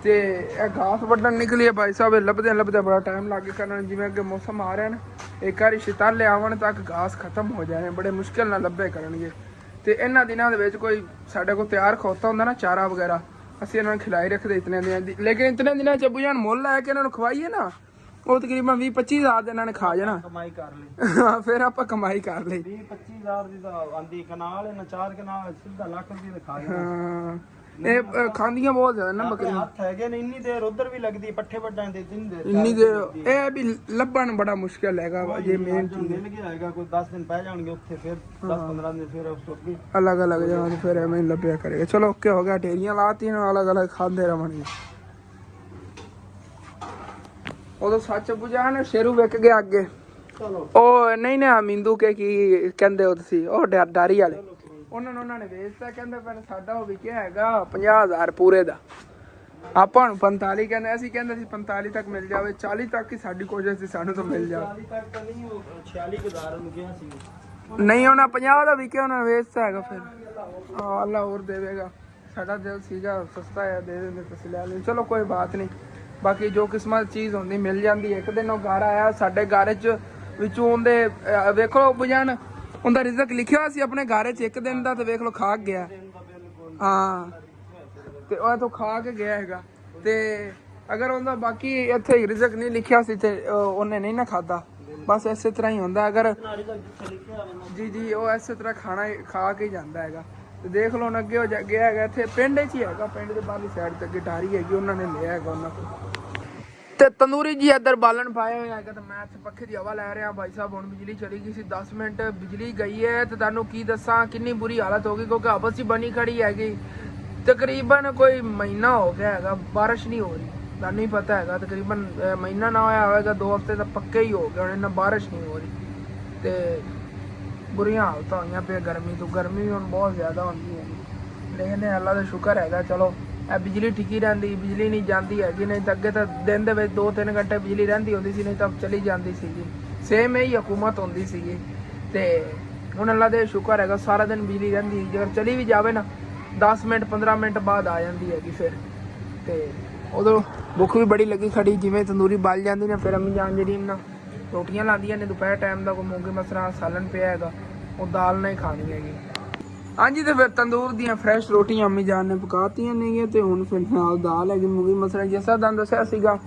ਤੇ ਇਹ ਘਾਸ ਵੱਢਣ ਨਿਕਲੀਏ ਭਾਈ ਸਾਹਿਬ, ਇਹ ਲੱਭਦੇ ਬੜਾ ਟਾਈਮ ਲੱਗ ਕਰਨ। ਜਿਵੇਂ ਅੱਗੇ ਮੌਸਮ ਆ ਰਿਹਾ ਨਾ, ਇੱਕ ਵਾਰੀ ਸ਼ਿਤਾਲੇ ਆਵਣ ਤੱਕ ਘਾਸ ਖਤਮ ਹੋ ਜਾਣੇ, ਬੜੇ ਮੁਸ਼ਕਿਲ ਨਾਲ ਲੱਭੇ ਕਰਨਗੇ। ਤੇ ਇਹਨਾਂ ਦਿਨਾਂ ਦੇ ਵਿੱਚ ਕੋਈ ਸਾਡੇ ਕੋਲ ਤਿਆਰ ਖੋਤਾ ਹੁੰਦਾ ਨਾ ਚਾਰਾ ਵਗੈਰਾ, ਅਸੀਂ ਇਹਨਾਂ ਨੂੰ ਖਿਲਾਈ ਰੱਖਦੇ ਇਤਨੇ ਦਿਨਾਂ ਦੀ। ਲੇਕਿਨ ਇਤਨੇ ਦਿਨਾਂ 'ਚ ਅਬੂ ਜਾਨ ਮੁੱਲ ਲੈ ਕੇ ਇਹਨਾਂ ਨੂੰ ਖਵਾਈਏ ਨਾ, ਉਹ ਤਕਰੀਬਨ 20-25 ਹਜ਼ਾਰ ਦੇ ਇਹਨਾਂ ਨੇ ਖਾ ਜਾਣਾ। ਕਮਾਈ ਕਰ ਲਈ ਹਾਂ ਫਿਰ ਆਪਾਂ ਕਮਾਈ ਕਰ ਲਈ। 20-25 ਹਜ਼ਾਰ ਦੀ ਤਾਂ ਆਂਦੀ ਕਨਾਲ ਇਹਨਾਂ 4 ਕਨਾਲ ਸਿੱਧਾ ਲੱਖ ਰੁਪਏ ਦੇ ਖਾ ਗਿਆ। ਹਾਂ ਇਹ ਖਾਂਦੀਆਂ ਬਹੁਤ ਜ਼ਿਆਦਾ ਨਾ ਬੱਕਰੀਆਂ, ਹੱਥ ਹੈਗੇ ਨੇ ਇੰਨੀ ਦੇਰ ਉਧਰ ਵੀ ਲੱਗਦੀ ਪੱਠੇ ਵੱਡਾਂ ਦੇ ਦਿਨ ਦੇ ਇੰਨੀ ਦੇ। ਇਹ ਵੀ ਲੱਭਣ ਬੜਾ ਮੁਸ਼ਕਿਲ ਹੈਗਾ ਜੇ ਮੇਨ ਚੀਜ਼ ਮਿਲ ਗਿਆ ਹੈਗਾ। ਕੋਈ 10 ਦਿਨ ਪੈ ਜਾਣਗੇ ਉੱਥੇ, ਫਿਰ 10-15 ਦਿਨ ਫਿਰ ਉਸ ਤੋਂ ਅੱਗੇ ਅਲੱਗ ਅਲੱਗ ਜਗ੍ਹਾ ਤੇ ਫਿਰ ਐਵੇਂ ਹੀ ਲੱਭਿਆ ਕਰੇਗਾ। ਚਲੋ ਓਕੇ ਹੋ ਗਿਆ, ਢੇਰੀਆਂ ਲਾਤੀਆਂ ਅਲੱਗ ਅਲੱਗ ਖਾਂਦੇ ਰਵਾਂਗੇ। ਉਦੋਂ ਸੱਚ ਅਬੂ ਜਾਨ ਸ਼ੇਰੂ ਵਿਕ ਗਿਆ ਅੱਗੇ। ਚਲੋ ਉਹ ਨਹੀਂ ਨਾ ਮਿੰਦੂ ਕੇ ਕੀ ਕਹਿੰਦੇ ਹੋ ਤੁਸੀਂ, ਉਹ ਡਾਰੀ ਵਾਲੇ, ਉਹਨਾਂ ਨੇ ਵੇਚਤਾ। ਕਹਿੰਦੇ ਪਰ ਸਾਡਾ ਉਹ ਵਿਕਿਆ ਹੈਗਾ 50,000 ਪੂਰੇ ਦਾ। ਆਪਾਂ ਨੂੰ 45 ਕਹਿੰਦੇ, ਅਸੀਂ ਕਹਿੰਦੇ ਸੀ 45 ਤੱਕ ਮਿਲ ਜਾਵੇ, 40 ਤੱਕ ਹੀ ਸਾਡੀ ਕੋਸ਼ਿਸ਼ ਸੀ ਸਾਨੂੰ ਤਾਂ ਮਿਲ ਜਾਵੇ। 40 ਤੱਕ ਤਾਂ ਨਹੀਂ, ਉਹ 46,000 ਨੂੰ ਗਿਆ ਸੀ। ਨਹੀਂ ਉਹਨਾਂ 50 ਦਾ ਵਿਕਿਆ, ਉਹਨਾਂ ਨੇ ਵੇਚਤਾ ਹੈਗਾ। ਫਿਰ ਹਾਂ ਅੱਲਾ ਹੋਰ ਦੇਵੇਗਾ, ਸਾਡਾ ਦਿਲ ਸੀਗਾ ਸਸਤਾ ਹੈ, ਦੇ ਦਿੰਦੇ ਤੁਸੀਂ ਲੈ ਲਿਓ। ਚਲੋ ਕੋਈ ਬਾਤ ਨਹੀਂ, ਬਾਕੀ ਜੋ ਕਿਸਮਤ ਚੀਜ਼ ਹੁੰਦੀ ਮਿਲ ਜਾਂਦੀ। ਇੱਕ ਦਿਨ ਉਹ ਘਰ ਆਇਆ ਸਾਡੇ ਘਰ 'ਚ, ਵਿੱਚੋਂ ਉਹਦੇ ਵੇਖੋ ਬੁਝਣ ਉਹਦਾ ਰਿਜ਼ਕ ਲਿਖਿਆ ਹੋਇਆ ਸੀ ਆਪਣੇ ਘਰ 'ਚ ਇੱਕ ਦਿਨ ਦਾ, ਤੇ ਵੇਖ ਲਓ ਖਾ ਗਿਆ। ਹਾਂ ਤੇ ਉਹ ਤੋਂ ਖਾ ਕੇ ਗਿਆ ਹੈਗਾ। ਤੇ ਅਗਰ ਉਹਦਾ ਬਾਕੀ ਇੱਥੇ ਰਿਜ਼ਕ ਨਹੀਂ ਲਿਖਿਆ ਸੀ ਤੇ ਉਹਨੇ ਨਹੀਂ ਨਾ ਖਾਦਾ। ਬਸ ਇਸੇ ਤਰ੍ਹਾਂ ਹੀ ਹੁੰਦਾ, ਅਗਰ ਜੀ ਉਹ ਇਸੇ ਤਰ੍ਹਾਂ ਖਾਣਾ ਖਾ ਕੇ ਜਾਂਦਾ ਹੈਗਾ। ਤੇ ਦੇਖ ਲਓ ਹੁਣ ਅੱਗੇ ਉਹ ਗਿਆ ਹੈਗਾ, ਇੱਥੇ ਪਿੰਡ 'ਚ ਹੀ ਹੈਗਾ, ਪਿੰਡ ਦੇ ਬਾਹਰਲੀ ਸਾਈਡ ਤੇ ਅੱਗੇ ਟਾਰੀ ਹੈਗੀ, ਉਹਨਾਂ ਨੇ ਲਿਆ ਹੈਗਾ ਉਹਨਾਂ ਕੋਲ। ਤੇ ਤੰਦੂਰੀ ਜੀ ਇੱਧਰ ਬਾਲਣ ਪਾਇਆ ਹੋਇਆ ਹੈਗਾ, ਤੇ ਮੈਂ ਇੱਥੇ ਪੱਖੇ ਦੀ ਹਵਾ ਲੈ ਰਿਹਾ ਭਾਈ ਸਾਹਿਬ। ਹੁਣ ਬਿਜਲੀ ਚਲੀ ਗਈ ਸੀ 10 ਮਿੰਟ, ਬਿਜਲੀ ਗਈ ਹੈ ਤੇ ਤੁਹਾਨੂੰ ਕੀ ਦੱਸਾਂ ਕਿੰਨੀ ਬੁਰੀ ਹਾਲਤ ਹੋ ਗਈ, ਕਿਉਂਕਿ ਆਪਸ ਹੀ ਬਣੀ ਖੜੀ ਹੈਗੀ। ਤਕਰੀਬਨ ਕੋਈ ਮਹੀਨਾ ਹੋ ਗਿਆ ਹੈਗਾ ਬਾਰਿਸ਼ ਨਹੀਂ ਹੋ ਰਹੀ, ਤੁਹਾਨੂੰ ਹੀ ਪਤਾ ਹੈਗਾ। ਤਕਰੀਬਨ ਮਹੀਨਾ ਨਾ ਹੋਇਆ ਹੋਵੇਗਾ, 2 ਹਫ਼ਤੇ ਤਾਂ ਪੱਕੇ ਹੀ ਹੋ ਗਏ ਹੁਣ, ਇਹਨਾਂ ਬਾਰਿਸ਼ ਨਹੀਂ ਹੋ ਰਹੀ। ਤੇ ਬੁਰੀਆਂ ਹਾਲਤਾਂ ਹੋਈਆਂ ਪਿਆ ਗਰਮੀ ਤੋਂ, ਗਰਮੀ ਵੀ ਹੁਣ ਬਹੁਤ ਜ਼ਿਆਦਾ ਹੁੰਦੀ ਹੈ। ਲੇਕਿਨ ਅੱਲਾ ਦਾ ਸ਼ੁਕਰ ਹੈਗਾ, ਚਲੋ ਇਹ ਬਿਜਲੀ ਠਿਕੀ ਰਹਿੰਦੀ, ਬਿਜਲੀ ਨਹੀਂ ਜਾਂਦੀ ਹੈਗੀ। ਨਹੀਂ ਤਾਂ ਅੱਗੇ ਤਾਂ ਦਿਨ ਦੇ ਵਿੱਚ 2-3 ਘੰਟੇ ਬਿਜਲੀ ਰਹਿੰਦੀ ਹੁੰਦੀ ਸੀ, ਨਹੀਂ ਤਾਂ ਚਲੀ ਜਾਂਦੀ ਸੀਗੀ। ਸੇਮ ਹੀ ਹਕੂਮਤ ਹੁੰਦੀ ਸੀਗੀ। ਤੇ ਹੁਣ ਅੱਲਾ ਦੇ ਸ਼ੁਕਰ ਹੈਗਾ ਸਾਰਾ ਦਿਨ ਬਿਜਲੀ ਰਹਿੰਦੀ। ਜੇਕਰ ਚਲੀ ਵੀ ਜਾਵੇ ਨਾ 10 ਮਿੰਟ 15 ਮਿੰਟ ਬਾਅਦ ਆ ਜਾਂਦੀ ਹੈਗੀ ਫਿਰ। ਤੇ ਉਦੋਂ ਭੁੱਖ ਵੀ ਬੜੀ ਲੱਗੀ ਖੜੀ, ਜਿਵੇਂ ਤੰਦੂਰੀ ਬਲ ਜਾਂਦੀ ਨਾ, ਫਿਰ ਅੰਮੀ ਜਾਨ ਜਿਹੜੀ ਨਾ ਰੋਟੀਆਂ ਲਾਉਂਦੀਆਂ ਨੇ ਦੁਪਹਿਰ ਟਾਈਮ ਦਾ, ਕੋਈ ਮੂੰਗੀ ਮਸਰਾਂ ਸਾਲਨ ਪਿਆ ਹੈਗਾ, ਉਹ ਦਾਲ ਨਾਲ ਹੀ ਖਾਣੀ ਹੈਗੀ। ਹਾਂਜੀ ਤੇ ਫਿਰ ਤੰਦੂਰ ਦੀਆਂ ਫਰੈਸ਼ ਰੋਟੀਆਂ ਅੰਮੀ ਜਾਨ ਨੇ ਪਕਾਤੀਆਂ ਨੇਗੀਆਂ, ਤੇ ਹੁਣ ਫਿਰ ਨਾਲ ਦਾਲ ਹੈਗੀ ਮੂੰਗੀ ਮਸਰਾਂ। ਜਿਸ ਤਰ੍ਹਾਂ ਤੁਹਾਨੂੰ ਦੱਸਿਆ ਸੀਗਾ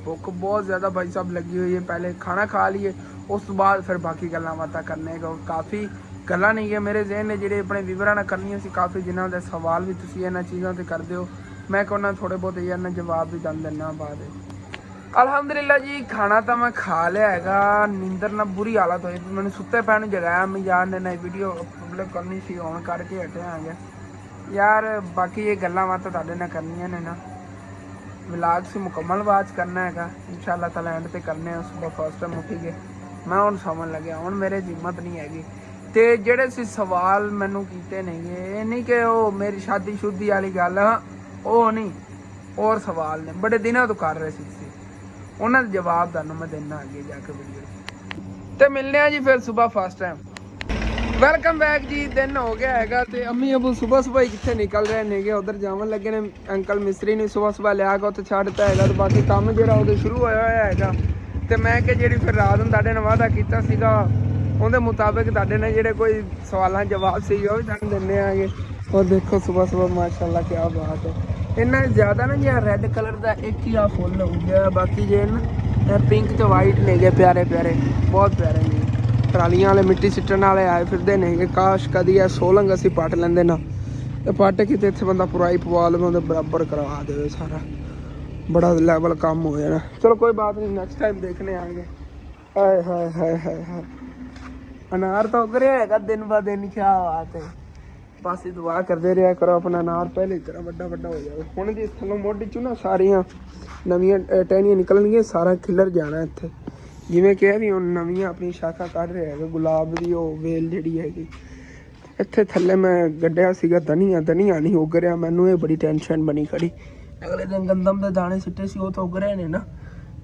ਭੁੱਖ ਬਹੁਤ ਜ਼ਿਆਦਾ ਭਾਈ ਸਾਹਿਬ ਲੱਗੀ ਹੋਈ ਹੈ। ਪਹਿਲੇ ਖਾਣਾ ਖਾ ਲਈਏ, ਉਸ ਤੋਂ ਬਾਅਦ ਫਿਰ ਬਾਕੀ ਗੱਲਾਂ ਬਾਤਾਂ ਕਰਨੇ ਹੈਗਾ। ਕਾਫੀ ਗੱਲਾਂ ਨਹੀਂ ਹੈ ਮੇਰੇ ਜ਼ਿਹਨ ਨੇ ਜਿਹੜੇ ਆਪਣੇ ਵੀਵਰਾਂ ਨਾਲ ਕਰਨੀਆਂ ਸੀ, ਕਾਫੀ ਜਿਨ੍ਹਾਂ ਦੇ ਸਵਾਲ ਵੀ ਤੁਸੀਂ ਇਹਨਾਂ ਚੀਜ਼ਾਂ ਤੇ ਕਰਦੇ ਹੋ। ਮੈਂ ਕਹਿੰਦਾ ਥੋੜੇ ਬਹੁਤ ਇਹਨਾਂ ਜਵਾਬ ਵੀ ਦਮ ਦਿੰਦਾ ਬਾਅਦ। ਅਲਹਮਦੁਲਿਲਾ ਜੀ ਖਾਣਾ ਤਾਂ ਮੈਂ ਖਾ ਲਿਆ ਹੈਗਾ। ਨੀਂਦਰ ਨਾਲ ਬੁਰੀ ਹਾਲਤ ਹੋਈ, ਮੈਨੂੰ ਸੁੱਤੇ ਪੈਣ ਨੂੰ ਜਗਾਇਆ ਅੰਮੀ ਜਾਨ ਨੇ ਨਾ। ਵੀਡੀਓ ਪਬਲਿਕ ਕਰਨੀ ਸੀ, ਔਨ ਕਰਕੇ ਹਟਿਆ ਹੈਗਾ ਯਾਰ। ਬਾਕੀ ਇਹ ਗੱਲਾਂ ਬਾਤਾਂ ਤੁਹਾਡੇ ਨਾਲ ਕਰਨੀਆਂ ਨੇ ਨਾ, ਵਲੌਗ ਸੀ ਮੁਕੰਮਲ ਬਾਅਦ ਕਰਨਾ ਹੈਗਾ ਇਨਸ਼ਾਅੱਲਾ ਤਾਲਾ, ਐਂਡ ਤੇ ਕਰਨੇ ਆ। ਸੁਬਹ ਫਸਟ ਟਾਈਮ ਉੱਠੀ ਗਏ, ਮੈਂ ਹੁਣ ਸਮਝ ਲੱਗਿਆ, ਹੁਣ ਮੇਰੇ ਹਿੰਮਤ ਨਹੀਂ ਹੈਗੀ। ਤੇ ਜਿਹੜੇ ਸੀ ਸਵਾਲ ਮੈਨੂੰ ਕੀਤੇ ਨੇਗੇ, ਇਹ ਨਹੀਂ ਕਿ ਉਹ ਮੇਰੀ ਸ਼ਾਦੀ ਸ਼ੁੱਦੀ ਵਾਲੀ ਗੱਲ, ਉਹ ਨਹੀਂ, ਹੋਰ ਸਵਾਲ ਨੇ ਬੜੇ ਦਿਨਾਂ ਤੋਂ ਕਰ ਰਹੇ ਸੀ, ਉਹਨਾਂ ਦਾ ਜਵਾਬ ਤੁਹਾਨੂੰ ਮੈਂ ਦੇਣਾ ਅੱਗੇ ਜਾ ਕੇ ਵੀਡੀਓ ਤੇ। ਮਿਲਨੇ ਆ ਜੀ ਫਿਰ ਸੁਬਹ ਫਸਟ ਟਾਈਮ। ਵੈਲਕਮ ਬੈਕ ਜੀ। ਦਿਨ ਹੋ ਗਿਆ ਹੈਗਾ ਤੇ ਅੰਮੀ ਅਬੂ ਸੁਬਹ ਹੀ ਕਿੱਥੇ ਨਿਕਲ ਰਹੇ ਨੇਗੇ, ਉਧਰ ਜਾਵਣ ਲੱਗੇ ਨੇ। ਅੰਕਲ ਮਿਸਤਰੀ ਨੇ ਸੁਬਹ ਲਿਆ ਕੇ ਉੱਥੇ ਛੱਡ ਦਿੱਤਾ ਹੈਗਾ, ਤੇ ਬਾਕੀ ਕੰਮ ਜਿਹੜਾ ਉਹਦੇ ਸ਼ੁਰੂ ਹੋਇਆ ਹੈਗਾ। ਤੇ ਮੈਂ ਕਿ ਜਿਹੜੀ ਫਿਰ ਰਾਤ ਨੂੰ ਤੁਹਾਡੇ ਨਾਲ ਵਾਅਦਾ ਕੀਤਾ ਸੀਗਾ, ਉਹਦੇ ਮੁਤਾਬਿਕ ਤੁਹਾਡੇ ਨਾਲ ਜਿਹੜੇ ਕੋਈ ਸਵਾਲਾਂ ਜਵਾਬ ਸੀ ਉਹ ਵੀ ਤੁਹਾਨੂੰ ਦਿੰਦੇ ਆਗੇ। ਔਰ ਦੇਖੋ ਸੁਬਹ ਮਾਸ਼ਾਅੱਲਾ ਕੀ ਬਾਤ ਹੈ। ਇੰਨਾ ਜ਼ਿਆਦਾ ਨਾ ਜਿਹਾ ਰੈੱਡ ਕਲਰ ਦਾ ਇੱਕ ਹੀ ਆ ਫੁੱਲ ਹੋ ਗਿਆ, ਬਾਕੀ ਜੇ ਨਾ ਪਿੰਕ ਤੇ ਵਾਈਟ ਨੇਗੇ ਪਿਆਰੇ ਪਿਆਰੇ, ਬਹੁਤ ਪਿਆਰੇ ਨੇ। ਟਰਾਲੀਆਂ ਵਾਲੇ ਮਿੱਟੀ ਸਿੱਟਣ ਵਾਲੇ ਆਏ ਫਿਰਦੇ ਨੇਗੇ। ਕਾਸ਼ ਕਦੀ ਇਹ ਸੋਲੰਗ ਅਸੀਂ ਪੱਟ ਲੈਂਦੇ ਨਾ, ਤੇ ਪੱਟ ਕੇ ਤੇ ਇੱਥੇ ਬੰਦਾ ਪੁਰਾਈ ਪਵਾ ਲਵੇ, ਉਹਦੇ ਬਰਾਬਰ ਕਰਵਾ ਦੇਵੇ ਸਾਰਾ, ਬੜਾ ਲੈਵਲ ਕੰਮ ਹੋ ਜਾਣਾ। ਚਲੋ ਕੋਈ ਬਾਤ ਨਹੀਂ, ਨੈਕਸਟ ਟਾਈਮ ਦੇਖਣੇ ਆएंगे। ਹਾਏ ਹਾਏ ਹਾਏ ਹਾਏ ਹਾਏ ਅਨਾਰ ਤਾਂ ਉਗ ਰਿਹਾ ਹੈਗਾ ਦਿਨ ਬਾ ਦਿਨ। ਕਿਆ ਬਾਤ ਹੈ। ਬਸ ਇਹ ਦੁਆ ਕਰਦੇ ਰਿਹਾ ਕਰੋ ਆਪਣਾ ਅਨਾਰ ਪਹਿਲੇ ਤਰ੍ਹਾਂ ਵੱਡਾ ਵੱਡਾ ਹੋ ਜਾਵੇ। ਹੁਣ ਜੀ ਥੱਲੋਂ ਮੋਢੀ ਚੋਂ ਨਾ ਸਾਰੀਆਂ ਨਵੀਆਂ ਟਹਿਣੀਆਂ ਨਿਕਲਣਗੀਆਂ, ਸਾਰਾ ਖਿਲਰ ਜਾਣਾ ਇੱਥੇ। ਜਿਵੇਂ ਕਿਹਾ ਵੀ ਹੁਣ ਨਵੀਆਂ ਆਪਣੀ ਸ਼ਾਖਾ ਕੱਢ ਰਿਹਾ ਹੈਗਾ ਗੁਲਾਬ ਦੀ, ਉਹ ਵੇਲ ਜਿਹੜੀ ਹੈਗੀ। ਇੱਥੇ ਥੱਲੇ ਮੈਂ ਗੱਡਿਆ ਸੀਗਾ ਧਨੀਆ ਨਹੀਂ ਉੱਗ ਰਿਹਾ। ਮੈਨੂੰ ਇਹ ਬੜੀ ਟੈਨਸ਼ਨ ਬਣੀ ਖੜੀ। ਅਗਲੇ ਦਿਨ ਗੰਦਮ ਦੇ ਦਾਣੇ ਸਿੱਟੇ ਸੀ, ਉਹ ਤਾਂ ਉੱਗ ਰਹੇ ਨੇ ਨਾ।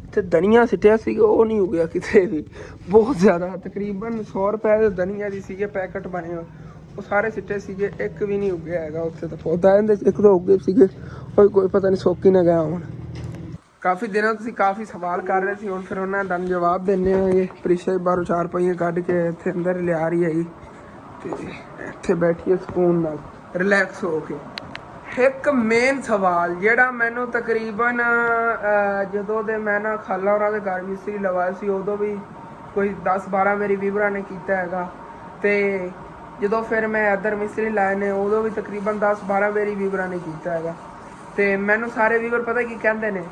ਇੱਥੇ ਧਨੀਆ ਸਿੱਟਿਆ ਸੀਗਾ, ਉਹ ਨਹੀਂ ਉੱਗਿਆ ਕਿਤੇ ਵੀ। ਬਹੁਤ ਜ਼ਿਆਦਾ, ਤਕਰੀਬਨ 100 ਰੁਪਏ ਦੇ ਧਨੀਆ ਦੀ ਸੀਗੇ ਪੈਕਟ ਬਣੇ ਹੋਏ, ਉਹ ਸਾਰੇ ਸਿੱਟੇ ਸੀਗੇ, ਇੱਕ ਵੀ ਨਹੀਂ ਉੱਗਿਆ ਹੈਗਾ ਉੱਥੇ। ਤਾਂ ਪੌਦਾ ਇਹਦੇ ਇੱਕ ਦੋ ਉੱਗੇ ਸੀਗੇ, ਉਹ ਕੋਈ ਪਤਾ ਨਹੀਂ ਸੋਕੀ ਨਾ ਗਿਆ ਹੁਣ। ਕਾਫੀ ਦਿਨਾਂ ਤੁਸੀਂ ਕਾਫੀ ਸਵਾਲ ਕਰ ਰਹੇ ਸੀ, ਹੁਣ ਫਿਰ ਉਹਨਾਂ ਦਾ ਜਵਾਬ ਦਿੰਦੇ ਹੈਗੇ। ਪ੍ਰੀਸ਼ਾ ਬਾਹਰੋਂ 4 ਪਹੀਆਂ ਕੱਢ ਕੇ ਇੱਥੇ ਅੰਦਰ ਲਿਆ ਰਹੀ ਹੈਗੀ, ਤੇ ਇੱਥੇ ਬੈਠੀਏ ਸਕੂਨ ਨਾਲ ਰਿਲੈਕਸ ਹੋ ਕੇ। ਇੱਕ ਮੇਨ ਸਵਾਲ ਜਿਹੜਾ ਮੈਨੂੰ ਤਕਰੀਬਨ ਜਦੋਂ ਦੇ ਮੈਂ ਨਾ ਖਾਲਾ ਹੋਰਾਂ ਦੇ ਘਰ ਮਿਸਤਰੀ ਲਵਾਇਆ ਸੀ, ਉਦੋਂ ਵੀ ਕੋਈ 10-12 ਮੇਰੀ ਵੀਵਰਾਂ ਨੇ ਕੀਤਾ ਹੈਗਾ। ਤੇ ਜਦੋਂ ਫਿਰ ਮੈਂ ਇੱਧਰ ਮਿਸਤਰੀ ਲਾਏ ਨੇ, ਉਦੋਂ ਵੀ ਤਕਰੀਬਨ 10-12 ਮੇਰੀ ਵੀਵਰਾਂ ਨੇ ਕੀਤਾ ਹੈਗਾ। ਤੇ ਮੈਨੂੰ ਸਾਰੇ ਵੀਵਰ ਪਤਾ ਕੀ ਕਹਿੰਦੇ ਨੇ,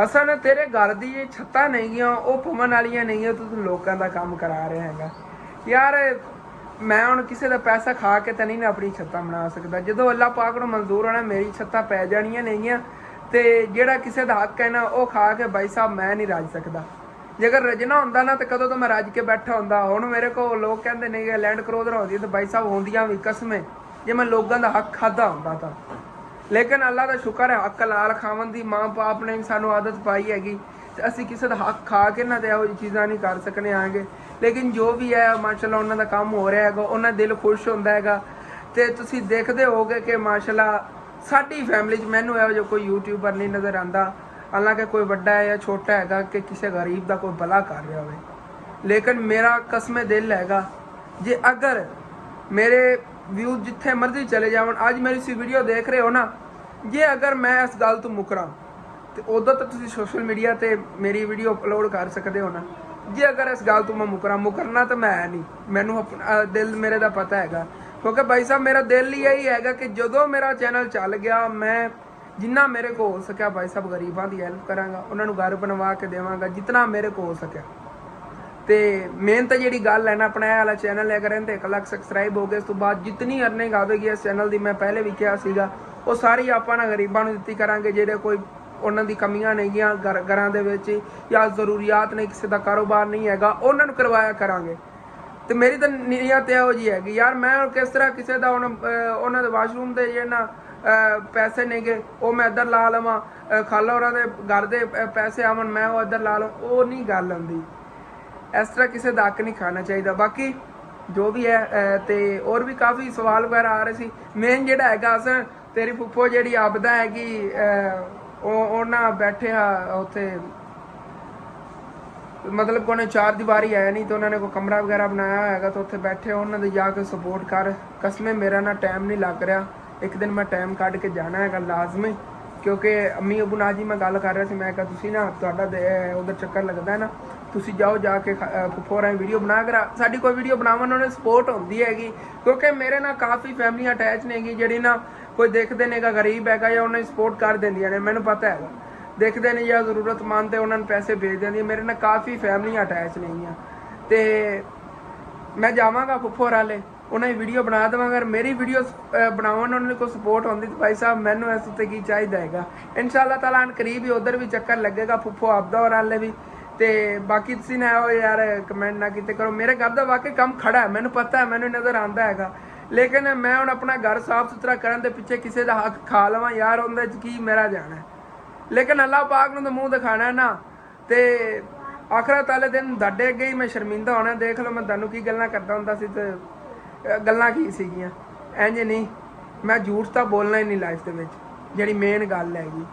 ਅਸਾਂ ਨੇ ਤੇਰੇ ਘਰ ਦੀ ਇਹ ਛੱਤਾਂ ਨਹੀਂ ਗੀਆਂ, ਉਹ ਪਵਨ ਵਾਲੀਆਂ ਨਹੀਂ ਆ, ਤੂੰ ਲੋਕਾਂ ਦਾ ਕੰਮ ਕਰਾ ਰਿਹਾ ਹੈਗਾ। ਯਾਰ ਮੈਂ ਹੁਣ ਕਿਸੇ ਦਾ ਪੈਸਾ ਖਾ ਕੇ ਤਾਂ ਨਹੀਂ ਨਾ ਆਪਣੀ ਛੱਤਾਂ ਬਣਾ ਸਕਦਾ। ਜਦੋਂ ਅੱਲਾਹ ਪਾਕ ਨੂੰ ਮਨਜ਼ੂਰ ਹੋਣਾ ਮੇਰੀ ਛੱਤਾਂ ਪੈ ਜਾਣੀਆਂ ਨੇਗੀਆਂ। ਤੇ ਜਿਹੜਾ ਕਿਸੇ ਦਾ ਹੱਕ ਹੈ ਨਾ, ਉਹ ਖਾ ਕੇ ਭਾਈ ਸਾਹਿਬ ਮੈਂ ਨਹੀਂ ਰੱਜ ਸਕਦਾ। ਜੇਕਰ ਰਜਣਾ ਹੁੰਦਾ ਨਾ ਤਾਂ ਕਦੋਂ ਤੋਂ ਮੈਂ ਰੱਜ ਕੇ ਬੈਠਾ ਹੁੰਦਾ। ਹੁਣ ਮੇਰੇ ਕੋਲ ਲੋਕ ਕਹਿੰਦੇ ਨੇ ਕਿ ਲੈਂਡ ਕਰੋਦਰ ਹੁੰਦੀ ਤਾਂ ਭਾਈ ਸਾਹਿਬ ਹੁੰਦੀਆਂ ਵੀ ਕਸਮੇ, ਜੇ ਮੈਂ ਲੋਕਾਂ ਦਾ ਹੱਕ ਖਾਦਾ ਹੁੰਦਾ ਤਾਂ। ਲੇਕਿਨ ਅੱਲਾ ਦਾ ਸ਼ੁਕਰ ਹੈ, ਹੱਕ ਲਾਲ ਖਾਵਣ ਦੀ ਮਾਂ ਬਾਪ ਨੇ ਸਾਨੂੰ ਆਦਤ ਪਾਈ ਹੈਗੀ, ਤੇ ਅਸੀਂ ਕਿਸੇ ਦਾ ਹੱਕ ਖਾ ਕੇ ਨਾ ਤੇ ਇਹੋ ਜਿਹੀ ਚੀਜ਼ਾਂ ਨਹੀਂ ਕਰ ਸਕਨੇ ਆਂਗੇ। ਲੇਕਿਨ ਜੋ ਵੀ ਹੈ ਮਾਸ਼ਾਅੱਲਾ ਉਹਨਾਂ ਦਾ ਕੰਮ ਹੋ ਰਿਹਾ ਹੈਗਾ, ਉਹਨਾਂ ਦਿਲ ਖੁਸ਼ ਹੁੰਦਾ ਹੈਗਾ। ਤੇ ਤੁਸੀਂ ਦੇਖਦੇ ਹੋਗੇ ਕਿ ਮਾਸ਼ਾਅੱਲਾ ਸਾਡੀ ਫੈਮਿਲੀ 'ਚ ਮੈਨੂੰ ਇਹੋ ਜਿਹਾ ਕੋਈ ਯੂਟਿਊਬਰ ਨਹੀਂ ਨਜ਼ਰ ਆਉਂਦਾ, ਹਾਲਾਂਕਿ ਕੋਈ ਵੱਡਾ ਹੈ ਜਾਂ ਛੋਟਾ ਹੈਗਾ, ਕਿ ਕਿਸੇ ਗਰੀਬ ਦਾ ਕੋਈ ਭਲਾ ਕਰ ਰਿਹਾ ਹੋਵੇ। ਲੇਕਿਨ ਮੇਰਾ ਕਸਮੇ ਦਿਲ ਹੈਗਾ, ਜੇ ਅਗਰ ਮੇਰੇ ਵਿਊ ਜਿੱਥੇ ਮਰਜ਼ੀ ਚਲੇ ਜਾਵਣ, ਅੱਜ ਮੇਰੀ ਸੀ ਵੀਡੀਓ ਦੇਖ ਰਹੇ ਹੋ ਨਾ, ਜੇ ਅਗਰ ਮੈਂ ਇਸ ਗੱਲ ਤੋਂ ਮੁਕਰਾਂ ਤੇ ਉਦੋਂ ਤਾਂ ਤੁਸੀਂ ਸੋਸ਼ਲ ਮੀਡੀਆ ਤੇ ਮੇਰੀ ਵੀਡੀਓ ਅਪਲੋਡ ਕਰ ਸਕਦੇ ਹੋ ਨਾ। ਜੇ ਅਗਰ ਇਸ ਗੱਲ ਤੋਂ ਮੈਂ ਮੁਕਰਨਾ ਤਾਂ ਮੈਂ ਨਹੀਂ, ਮੈਨੂੰ ਆਪਣਾ ਦਿਲ ਮੇਰੇ ਦਾ ਪਤਾ ਹੈਗਾ। ਕਿਉਂਕਿ ਭਾਈ ਸਾਹਿਬ ਮੇਰਾ ਦਿਲ ਹੀ ਇਹੀ ਹੈਗਾ ਕਿ ਜਦੋਂ ਮੇਰਾ ਚੈਨਲ ਚੱਲ ਗਿਆ, ਮੈਂ ਜਿੰਨਾ ਮੇਰੇ ਕੋਲ ਹੋ ਸਕਿਆ ਭਾਈ ਸਾਹਿਬ ਗਰੀਬਾਂ ਦੀ ਹੈਲਪ ਕਰਾਂਗਾ, ਉਹਨਾਂ ਨੂੰ ਘਰ ਬਣਵਾ ਕੇ ਦੇਵਾਂਗਾ, ਜਿਤਨਾ ਮੇਰੇ ਕੋਲ ਹੋ ਸਕਿਆ। ਤੇ ਮੇਨ ਤਾਂ ਜਿਹੜੀ ਗੱਲ ਹੈ ਨਾ, ਆਪਣਾ ਇਹ ਵਾਲਾ ਚੈਨਲ ਲੈ ਕੇ ਰਹਿੰਦੇ 1 ਲੱਖ ਸਬਸਕ੍ਰਾਈਬ ਹੋ ਗਏ, ਇਸ ਤੋਂ ਬਾਅਦ ਜਿਤਨੀ ਅਰਨਿੰਗ ਆਵੇਗੀ ਇਸ ਚੈਨਲ ਦੀ, ਮੈਂ ਪਹਿਲੇ ਵੀ ਕਿਹਾ ਸੀਗਾ, ਉਹ ਸਾਰੀ ਆਪਾਂ ਨਾ ਗਰੀਬਾਂ ਨੂੰ ਦਿੱਤੀ ਕਰਾਂਗੇ, ਜਿਹੜੇ ਕੋਈ ਉਹਨਾਂ ਦੀ ਕਮੀਆਂ ਨੇਗੀਆਂ ਘਰਾਂ ਦੇ ਵਿੱਚ, ਜਾਂ ਜ਼ਰੂਰੀਆਤ ਨਹੀਂ, ਕਿਸੇ ਦਾ ਕਾਰੋਬਾਰ ਨਹੀਂ ਹੈਗਾ, ਉਹਨਾਂ ਨੂੰ ਕਰਵਾਇਆ ਕਰਾਂਗੇ। ਤੇ ਮੇਰੀ ਤਾਂ ਨੀਅਤ ਇਹੋ ਜਿਹੀ ਹੈਗੀ ਯਾਰ, ਮੈਂ ਕਿਸ ਤਰ੍ਹਾਂ ਕਿਸੇ ਦਾ ਹੁਣ ਉਹਨਾਂ ਦੇ ਵਾਸ਼ਰੂਮ ਦੇ ਜੇ ਨਾ ਪੈਸੇ ਨੇਗੇ, ਉਹ ਮੈਂ ਇੱਧਰ ਲਾ ਲਵਾਂ, ਖਾਲਾ ਹੋਰਾਂ ਦੇ ਘਰ ਦੇ ਪੈਸੇ ਆਵਣ ਮੈਂ ਉਹ ਇੱਧਰ ਲਾ ਲਵਾਂ, ਉਹ ਨਹੀਂ ਗੱਲ ਆਉਂਦੀ। ਇਸ ਤਰ੍ਹਾਂ ਕਿਸੇ ਦਾ ਹੱਕ ਨਹੀਂ ਖਾਣਾ ਚਾਹੀਦਾ। ਬਾਕੀ ਜੋ ਵੀ ਹੈ, ਤੇ ਹੋਰ ਵੀ ਕਾਫੀ ਸਵਾਲ ਵਗੈਰਾ ਆ ਰਹੇ ਸੀ। ਮੇਨ ਜਿਹੜਾ ਹੈਗਾ ਅਸਾਂ ਤੇਰੀ ਫੁੱਫੋ ਜਿਹੜੀ ਆਬਦਾ ਹੈਗੀ, ਉਹ ਨਾ ਬੈਠੇ ਆ ਉੱਥੇ, ਮਤਲਬ ਕੋਨੇ 4 ਦੀਵਾਰੀ ਹੈ ਨਹੀਂ, ਤੇ ਉਹਨਾਂ ਨੇ ਕੋਈ ਕਮਰਾ ਵਗੈਰਾ ਬਣਾਇਆ ਹੈਗਾ, ਤਾਂ ਉੱਥੇ ਬੈਠੇ ਉਹਨਾਂ ਦੇ ਜਾ ਕੇ ਸਪੋਰਟ ਕਰ। ਕਸਮੇ ਮੇਰਾ ਨਾ ਟਾਈਮ ਨਹੀਂ ਲੱਗ ਰਿਹਾ, ਇੱਕ ਦਿਨ ਮੈਂ ਟਾਈਮ ਕੱਢ ਕੇ ਜਾਣਾ ਹੈਗਾ ਲਾਜ਼ਮੀ। ਕਿਉਂਕਿ ਅੰਮੀ ਅਬੂ ਨਾਲ ਜੀ ਮੈਂ ਗੱਲ ਕਰ ਰਿਹਾ ਸੀ, ਮੈਂ ਕਿਹਾ ਤੁਸੀਂ ਨਾ ਤੁਹਾਡਾ ਉਧਰ ਚੱਕਰ ਲੱਗਦਾ ਹੈ ਨਾ, ਤੁਸੀਂ ਜਾਓ, ਜਾ ਕੇ ਫੁੱਫੋ ਰਾਹੀਂ ਵੀਡੀਓ ਬਣਾ ਕੇ ਸਾਡੀ ਕੋਈ ਵੀਡੀਓ ਬਣਾਉਣ ਉਹਨਾਂ ਨੇ ਸਪੋਰਟ ਹੁੰਦੀ ਹੈਗੀ। ਕਿਉਂਕਿ ਮੇਰੇ ਨਾਲ ਕਾਫੀ ਫੈਮਲੀਆਂ ਅਟੈਚ ਨੇਗੀ, ਜਿਹੜੀ ਨਾ ਕੋਈ ਦੇਖਦੇ ਨੇਗਾ ਗਰੀਬ ਹੈਗਾ ਜਾਂ ਉਹਨਾਂ ਦੀ ਸਪੋਰਟ ਕਰ ਦਿੰਦੀਆਂ ਨੇ, ਮੈਨੂੰ ਪਤਾ ਹੈਗਾ, ਦੇਖਦੇ ਨੇ ਜਾਂ ਜ਼ਰੂਰਤਮੰਦ ਤੇ ਉਹਨਾਂ ਨੂੰ ਪੈਸੇ ਭੇਜ ਦਿੰਦੀਆਂ। ਮੇਰੇ ਨਾਲ ਕਾਫੀ ਫੈਮਲੀਆਂ ਅਟੈਚ ਨੇਗੀਆਂ, ਤੇ ਮੈਂ ਜਾਵਾਂਗਾ ਫੁੱਫੋ ਵਾਲੇ, ਉਹਨਾਂ ਦੀ ਵੀਡੀਓ ਬਣਾ ਦੇਵਾਂਗਾ। ਅਗਰ ਮੇਰੀ ਵੀਡੀਓ ਬਣਾਉਣ ਉਹਨਾਂ ਨੂੰ ਕੋਈ ਸਪੋਰਟ ਹੁੰਦੀ ਤਾਂ ਭਾਈ ਸਾਹਿਬ ਮੈਨੂੰ ਇਸ ਉੱਤੇ ਕੀ ਚਾਹੀਦਾ ਹੈਗਾ। ਇਨਸ਼ਾਅੱਲਾ ਤਾਲਾ ਕਰੀਬ ਹੀ ਉਧਰ ਵੀ ਚੱਕਰ ਲੱਗੇਗਾ, ਫੁੱਫੋ ਆਪਦਾ ਔਰ ਵਾਲੇ ਵੀ। ਤੇ ਬਾਕੀ ਤੁਸੀਂ ਨਾ ਯਾਰ ਕਮੈਂਟ ਨਾ ਕੀਤੇ ਕਰੋ, ਮੇਰੇ ਘਰ ਦਾ ਵਾਕਈ ਕੰਮ ਖੜਾ ਹੈ, ਮੈਨੂੰ ਪਤਾ ਹੈ, ਮੈਨੂੰ ਨਜ਼ਰ ਆਉਂਦਾ ਹੈਗਾ। ਲੇਕਿਨ ਮੈਂ ਹੁਣ ਆਪਣਾ ਘਰ ਸਾਫ ਸੁਥਰਾ ਕਰਨ ਦੇ ਪਿੱਛੇ ਕਿਸੇ ਦਾ ਹੱਕ ਖਾ ਲਵਾਂ ਯਾਰ, ਉਹਦੇ 'ਚ ਕੀ ਮੇਰਾ ਜਾਣਾ। ਲੇਕਿਨ ਅੱਲਾਹ ਪਾਕ ਨੂੰ ਤਾਂ ਮੂੰਹ ਦਿਖਾਣਾ ਨਾ, ਤੇ ਆਖਰਤ ਵਾਲੇ ਦਿਨ ਤੁਹਾਡੇ ਅੱਗੇ ਹੀ ਮੈਂ ਸ਼ਰਮਿੰਦਾ ਹੋਣਾ। ਦੇਖ ਲਓ ਮੈਂ ਤੁਹਾਨੂੰ ਕੀ ਗੱਲਾਂ ਕਰਦਾ ਹੁੰਦਾ ਸੀ, ਤੇ ਗੱਲਾਂ ਕੀ ਸੀਗੀਆਂ। ਇੰਝ ਨਹੀਂ, ਮੈਂ ਝੂਠ ਤਾਂ ਬੋਲਣਾ ਹੀ ਨਹੀਂ ਲਾਈਫ ਦੇ ਵਿੱਚ, ਜਿਹੜੀ ਮੇਨ ਗੱਲ ਹੈਗੀ।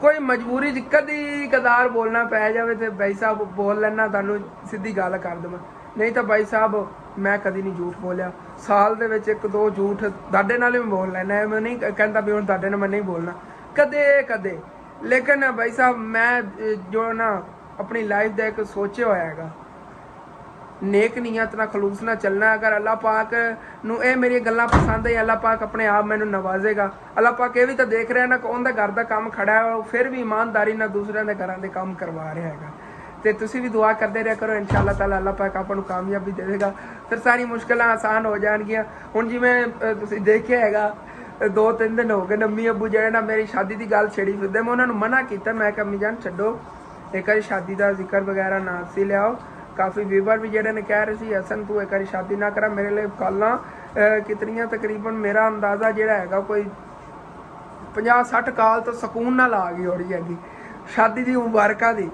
ਕੋਈ ਮਜਬੂਰੀ 'ਚ ਕਦੀ ਕਦਾਰ ਬੋਲਣਾ ਪੈ ਜਾਵੇ ਤੇ ਭਾਈ ਸਾਹਿਬ ਬੋਲ ਲੈਣਾ, ਤੁਹਾਨੂੰ ਸਿੱਧੀ ਗੱਲ ਕਰ ਦੇਵਾਂ। ਨਹੀਂ ਤਾਂ ਭਾਈ ਸਾਹਿਬ ਮੈਂ ਕਦੀ ਨਹੀਂ ਝੂਠ ਬੋਲਿਆ। ਸਾਲ ਦੇ ਵਿੱਚ 1-2 ਝੂਠ ਤੁਹਾਡੇ ਨਾਲ ਵੀ ਬੋਲ ਲੈਣਾ, ਮੈਂ ਨਹੀਂ ਕਹਿੰਦਾ ਵੀ ਹੁਣ ਤੁਹਾਡੇ ਨਾਲ ਮੈਂ ਨਹੀਂ ਬੋਲਣਾ, ਕਦੇ ਕਦੇ। ਲੇਕਿਨ ਭਾਈ ਸਾਹਿਬ ਮੈਂ ਜੋ ਨਾ ਆਪਣੀ ਲਾਈਫ ਦਾ ਇੱਕ ਸੋਚਿਆ ਹੋਇਆ ਹੈਗਾ, नेक नीयत ना खलूस ना चलना। अगर अल्लाह पाक नू ये मेरी गल्लां पसंद है, अल्लाह पाक अपने आप मैनू नवाजेगा। अल्लाह पाक ये भी तो देख रहा है ना कि उनका घर का काम खड़ा है, फिर भी ईमानदारी ना दूसरों के घर के काम करवा रहा है। ਤੇ ਤੁਸੀਂ ਵੀ ਦੁਆ ਕਰਦੇ ਰਿਹਾ ਕਰੋ, ਇਨਸ਼ਾਅੱਲਾ ਤਾਲਾ ਅੱਲਾਹ ਪਾਕ ਆਪਾਂ ਨੂੰ ਕਾਮਯਾਬੀ ਦੇਵੇਗਾ, ਫਿਰ ਸਾਰੀ ਮੁਸ਼ਕਲਾਂ ਆਸਾਨ ਹੋ ਜਾਣਗੀਆਂ। ਹੁਣ ਜਿਵੇਂ ਤੁਸੀਂ ਦੇਖਿਆ ਹੈਗਾ 2-3 ਦਿਨ ਹੋ ਗਏ ਅੰਮੀ ਅੱਬੂ ਜਿਹੜੇ ਨਾ ਮੇਰੀ ਸ਼ਾਦੀ ਦੀ ਗੱਲ ਛੇੜੀ ਫਿਰਦੇ, ਮੈਂ ਉਹਨਾਂ ਨੂੰ ਮਨਾ ਕੀਤਾ, ਮੈਂ ਕਿਹਾ ਅੰਮੀ ਜਾਨ ਛੱਡੋ, ਇੱਕ ਵਾਰੀ ਸ਼ਾਦੀ ਦਾ ਜ਼ਿਕਰ ਵਗੈਰਾ ਨਾ ਸੀ ਲਿਆਓ। ਕਾਫੀ ਵੀਵਰ ਵੀ ਜਿਹੜੇ ਨੇ ਕਹਿ ਰਹੇ ਸੀ ਹਸਨ ਤੂੰ ਇੱਕ ਵਾਰੀ ਸ਼ਾਦੀ ਨਾ ਕਰਾ, ਮੇਰੇ ਲਈ ਕਾਲਾਂ ਕਿਤਨੀਆਂ ਤਕਰੀਬਨ ਮੇਰਾ ਅੰਦਾਜ਼ਾ ਜਿਹੜਾ ਹੈਗਾ ਕੋਈ 50-60 ਕਾਲ ਤੋਂ ਸਕੂਨ ਨਾਲ ਆ ਗਈ ਹੋ ਰਹੀ ਹੈਗੀ ਸ਼ਾਦੀ ਦੀ ਮੁਬਾਰਕਾਂ ਦੀ।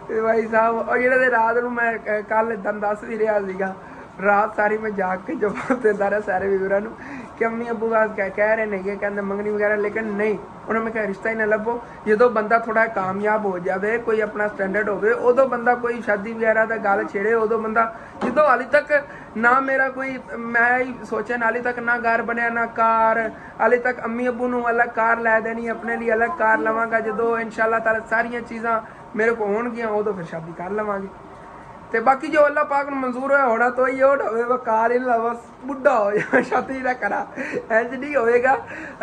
ਤੇ ਭਾਈ ਸਾਹਿਬ ਉਹ ਜਿਹੜੇ ਦੇ ਰਾਤ ਨੂੰ ਮੈਂ ਕੱਲ ਇਦਾਂ ਦੱਸ ਵੀ ਰਿਹਾ ਸੀਗਾ, ਰਾਤ ਸਾਰੀ ਮੈਂ ਜਾਗ ਕੇ ਜਵਾਬ ਦਿੰਦਾ ਰਿਹਾ ਸਾਰੇ ਵੀਵਰਾਂ ਨੂੰ ਕਿ ਅੰਮੀ ਅੱਬੂ ਬਾਸ ਕਹਿ ਰਹੇ ਨੇਗੇ, ਕਹਿੰਦੇ ਮੰਗਣੀ ਵਗੈਰਾ, ਲੇਕਿਨ ਨਹੀਂ ਉਹਨਾਂ ਮੈਂ ਕਿਹਾ ਰਿਸ਼ਤਾ ਹੀ ਨਾ ਲੱਭੋ। ਜਦੋਂ ਬੰਦਾ ਥੋੜਾ ਕਾਮਯਾਬ ਹੋ ਜਾਵੇ, ਕੋਈ ਆਪਣਾ ਸਟੈਂਡਰਡ ਹੋਵੇ, ਉਦੋਂ ਬੰਦਾ ਕੋਈ ਸ਼ਾਦੀ ਵਗੈਰਾ ਦਾ ਗੱਲ ਛੇੜੇ, ਉਦੋਂ ਬੰਦਾ ਜਦੋਂ ਹਾਲੇ ਤੱਕ ਨਾ ਮੇਰਾ ਕੋਈ ਮੈਂ ਹੀ ਸੋਚਿਆ ਨਾ ਹਾਲੇ ਤੱਕ ਨਾ ਘਰ ਬਣਿਆ ਨਾ ਕਾਰ, ਹਾਲੇ ਤੱਕ ਅੰਮੀ ਅੱਬੂ ਨੂੰ ਅਲੱਗ ਕਾਰ ਲੈ ਦੇਣੀ, ਆਪਣੇ ਲਈ ਅਲੱਗ ਕਾਰ ਲਵਾਂਗਾ, ਜਦੋਂ ਇਨਸ਼ਾਅੱਲਾ ਤਾਲਾ ਸਾਰੀਆਂ ਚੀਜ਼ਾਂ ਮੇਰੇ ਕੋਲ ਹੋਣਗੀਆਂ ਉਦੋਂ ਫਿਰ ਸ਼ਾਦੀ ਕਰ ਲਵਾਂਗੇ। ਤੇ ਬਾਕੀ ਜੋ ਅੱਲਾਹ ਪਾਕ ਨੂੰ ਮਨਜ਼ੂਰ ਹੋਇਆ ਹੋਣਾ ਤੋਂ ਹੀ ਹੋਵੇ, ਵਕਾਰ ਹੀ ਬਸ ਬੁੱਢਾ ਹੋ ਜਾ ਸ਼ਾਦੀ ਨਾ ਕਰਾ, ਇੰਜ ਨਹੀਂ ਹੋਵੇਗਾ।